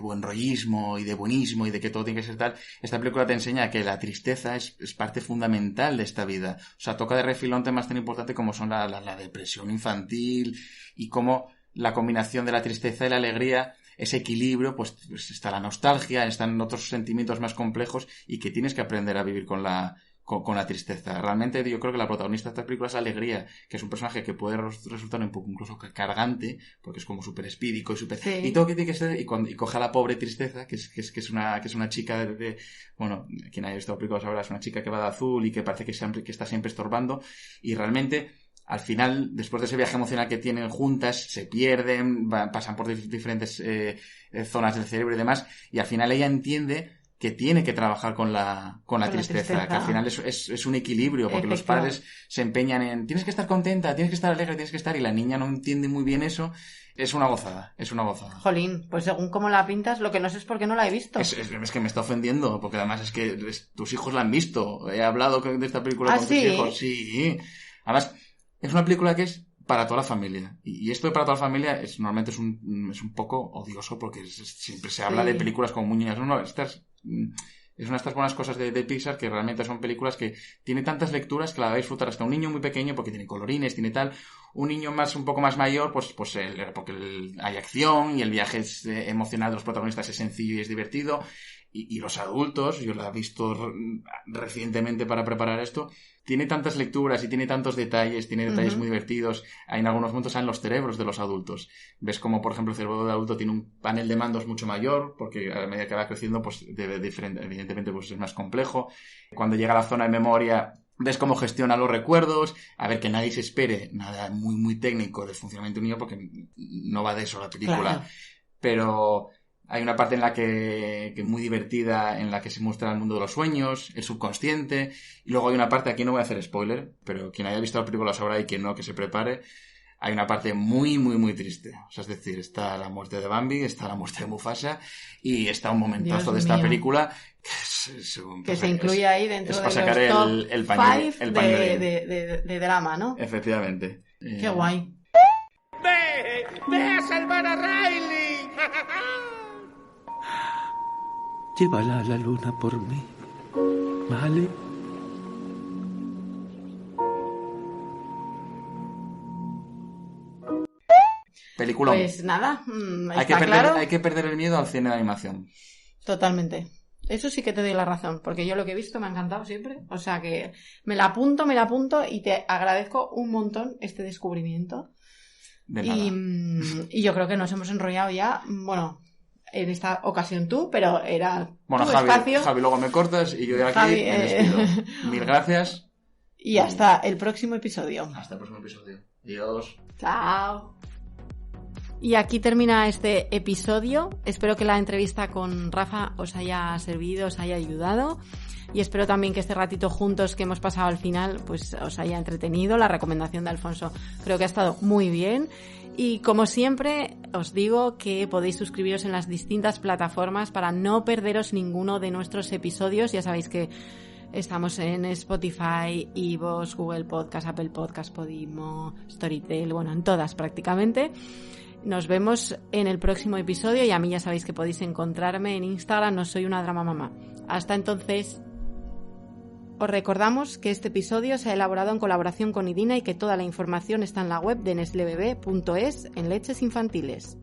Speaker 3: buen rollismo y de buenismo y de que todo tiene que ser tal, esta película te enseña que la tristeza es parte fundamental de esta vida. O sea, toca de refilón temas tan importantes como son la depresión infantil y cómo la combinación de la tristeza y la alegría, ese equilibrio, pues está la nostalgia, están otros sentimientos más complejos y que tienes que aprender a vivir con la tristeza. Realmente yo creo que la protagonista de esta película es Alegría, que es un personaje que puede resultar un poco incluso cargante, porque es como súper espídico y súper... Sí. Y todo que tiene que ser... Y coge a la pobre Tristeza, que es una chica bueno, quien haya visto la película sabrá, es una chica que va de azul y que parece que está siempre estorbando, y realmente... Al final, después de ese viaje emocional que tienen juntas, se pierden, pasan por diferentes zonas del cerebro y demás, y al final ella entiende que tiene que trabajar con la tristeza, que al final es un equilibrio, porque los padres se empeñan en tienes que estar contenta, tienes que estar alegre, tienes que estar, y la niña no entiende muy bien eso. Es una gozada.
Speaker 1: Jolín, pues según cómo la pintas, lo que no sé es por qué no la he visto.
Speaker 3: Es que me está ofendiendo, porque además es que tus hijos la han visto. He hablado de esta película con tus hijos. Sí. Además, es una película que es para toda la familia. Y esto de para toda la familia normalmente es un poco odioso, porque siempre se habla de películas como muy niñas. No, estas... Es una de estas buenas cosas de Pixar, que realmente son películas que tienen tantas lecturas que la va a disfrutar hasta un niño muy pequeño, porque tiene colorines, tiene tal. Un niño un poco más mayor, porque hay acción y el viaje emocional de los protagonistas es sencillo y es divertido. Y los adultos, yo la he visto recientemente para preparar esto, tiene tantas lecturas y tiene tantos detalles, tiene detalles muy divertidos. Hay en algunos momentos en los cerebros de los adultos. Ves como, por ejemplo, el cerebro del adulto tiene un panel de mandos mucho mayor, porque a medida que va creciendo, pues evidentemente pues es más complejo. Cuando llega a la zona de memoria, ves cómo gestiona los recuerdos. A ver, que nadie se espere nada muy, muy técnico del funcionamiento de un niño, porque no va de eso la película. Claro. Pero... hay una parte en la que es muy divertida, en la que se muestra el mundo de los sueños, el subconsciente, y luego hay una parte, aquí no voy a hacer spoiler, pero quien haya visto la película sabrá, y quien no, que se prepare. Hay una parte muy, muy, muy triste. O sea, es decir, está la muerte de Bambi, está la muerte de Mufasa, y está un momentazo de esta película que se incluye ahí dentro de los
Speaker 1: sacar
Speaker 3: top
Speaker 1: el pañuelo de drama, ¿no?
Speaker 3: Efectivamente.
Speaker 1: Qué guay.
Speaker 8: ¡Ve a salvar a Riley!
Speaker 9: Llévala a la luna por mí, ¿vale?
Speaker 3: Película.
Speaker 1: Pues nada,
Speaker 3: hay que perder el miedo al cine de animación.
Speaker 1: Totalmente. Eso sí que te doy la razón, porque yo lo que he visto me ha encantado siempre. O sea que me la apunto y te agradezco un montón este descubrimiento.
Speaker 3: De nada.
Speaker 1: Y yo creo que nos hemos enrollado ya, bueno... en esta ocasión tú, pero era
Speaker 3: bueno,
Speaker 1: tu
Speaker 3: Javi,
Speaker 1: espacio.
Speaker 3: Javi, luego me cortas y yo de aquí me despido. Mil gracias.
Speaker 1: Y hasta el próximo episodio.
Speaker 3: Hasta el próximo episodio. Adiós.
Speaker 1: Chao. Y aquí termina este episodio. Espero que la entrevista con Rafa os haya servido, os haya ayudado. Y espero también que este ratito juntos que hemos pasado al final pues os haya entretenido. La recomendación de Alfonso creo que ha estado muy bien. Y como siempre, os digo que podéis suscribiros en las distintas plataformas para no perderos ninguno de nuestros episodios. Ya sabéis que estamos en Spotify, iVoox, Google Podcast, Apple Podcast, Podimo, Storytel, bueno, en todas prácticamente. Nos vemos en el próximo episodio y a mí ya sabéis que podéis encontrarme en Instagram, no soy una drama mamá. Hasta entonces, os recordamos que este episodio se ha elaborado en colaboración con Idina y que toda la información está en la web de nestlebebé.es en leches infantiles.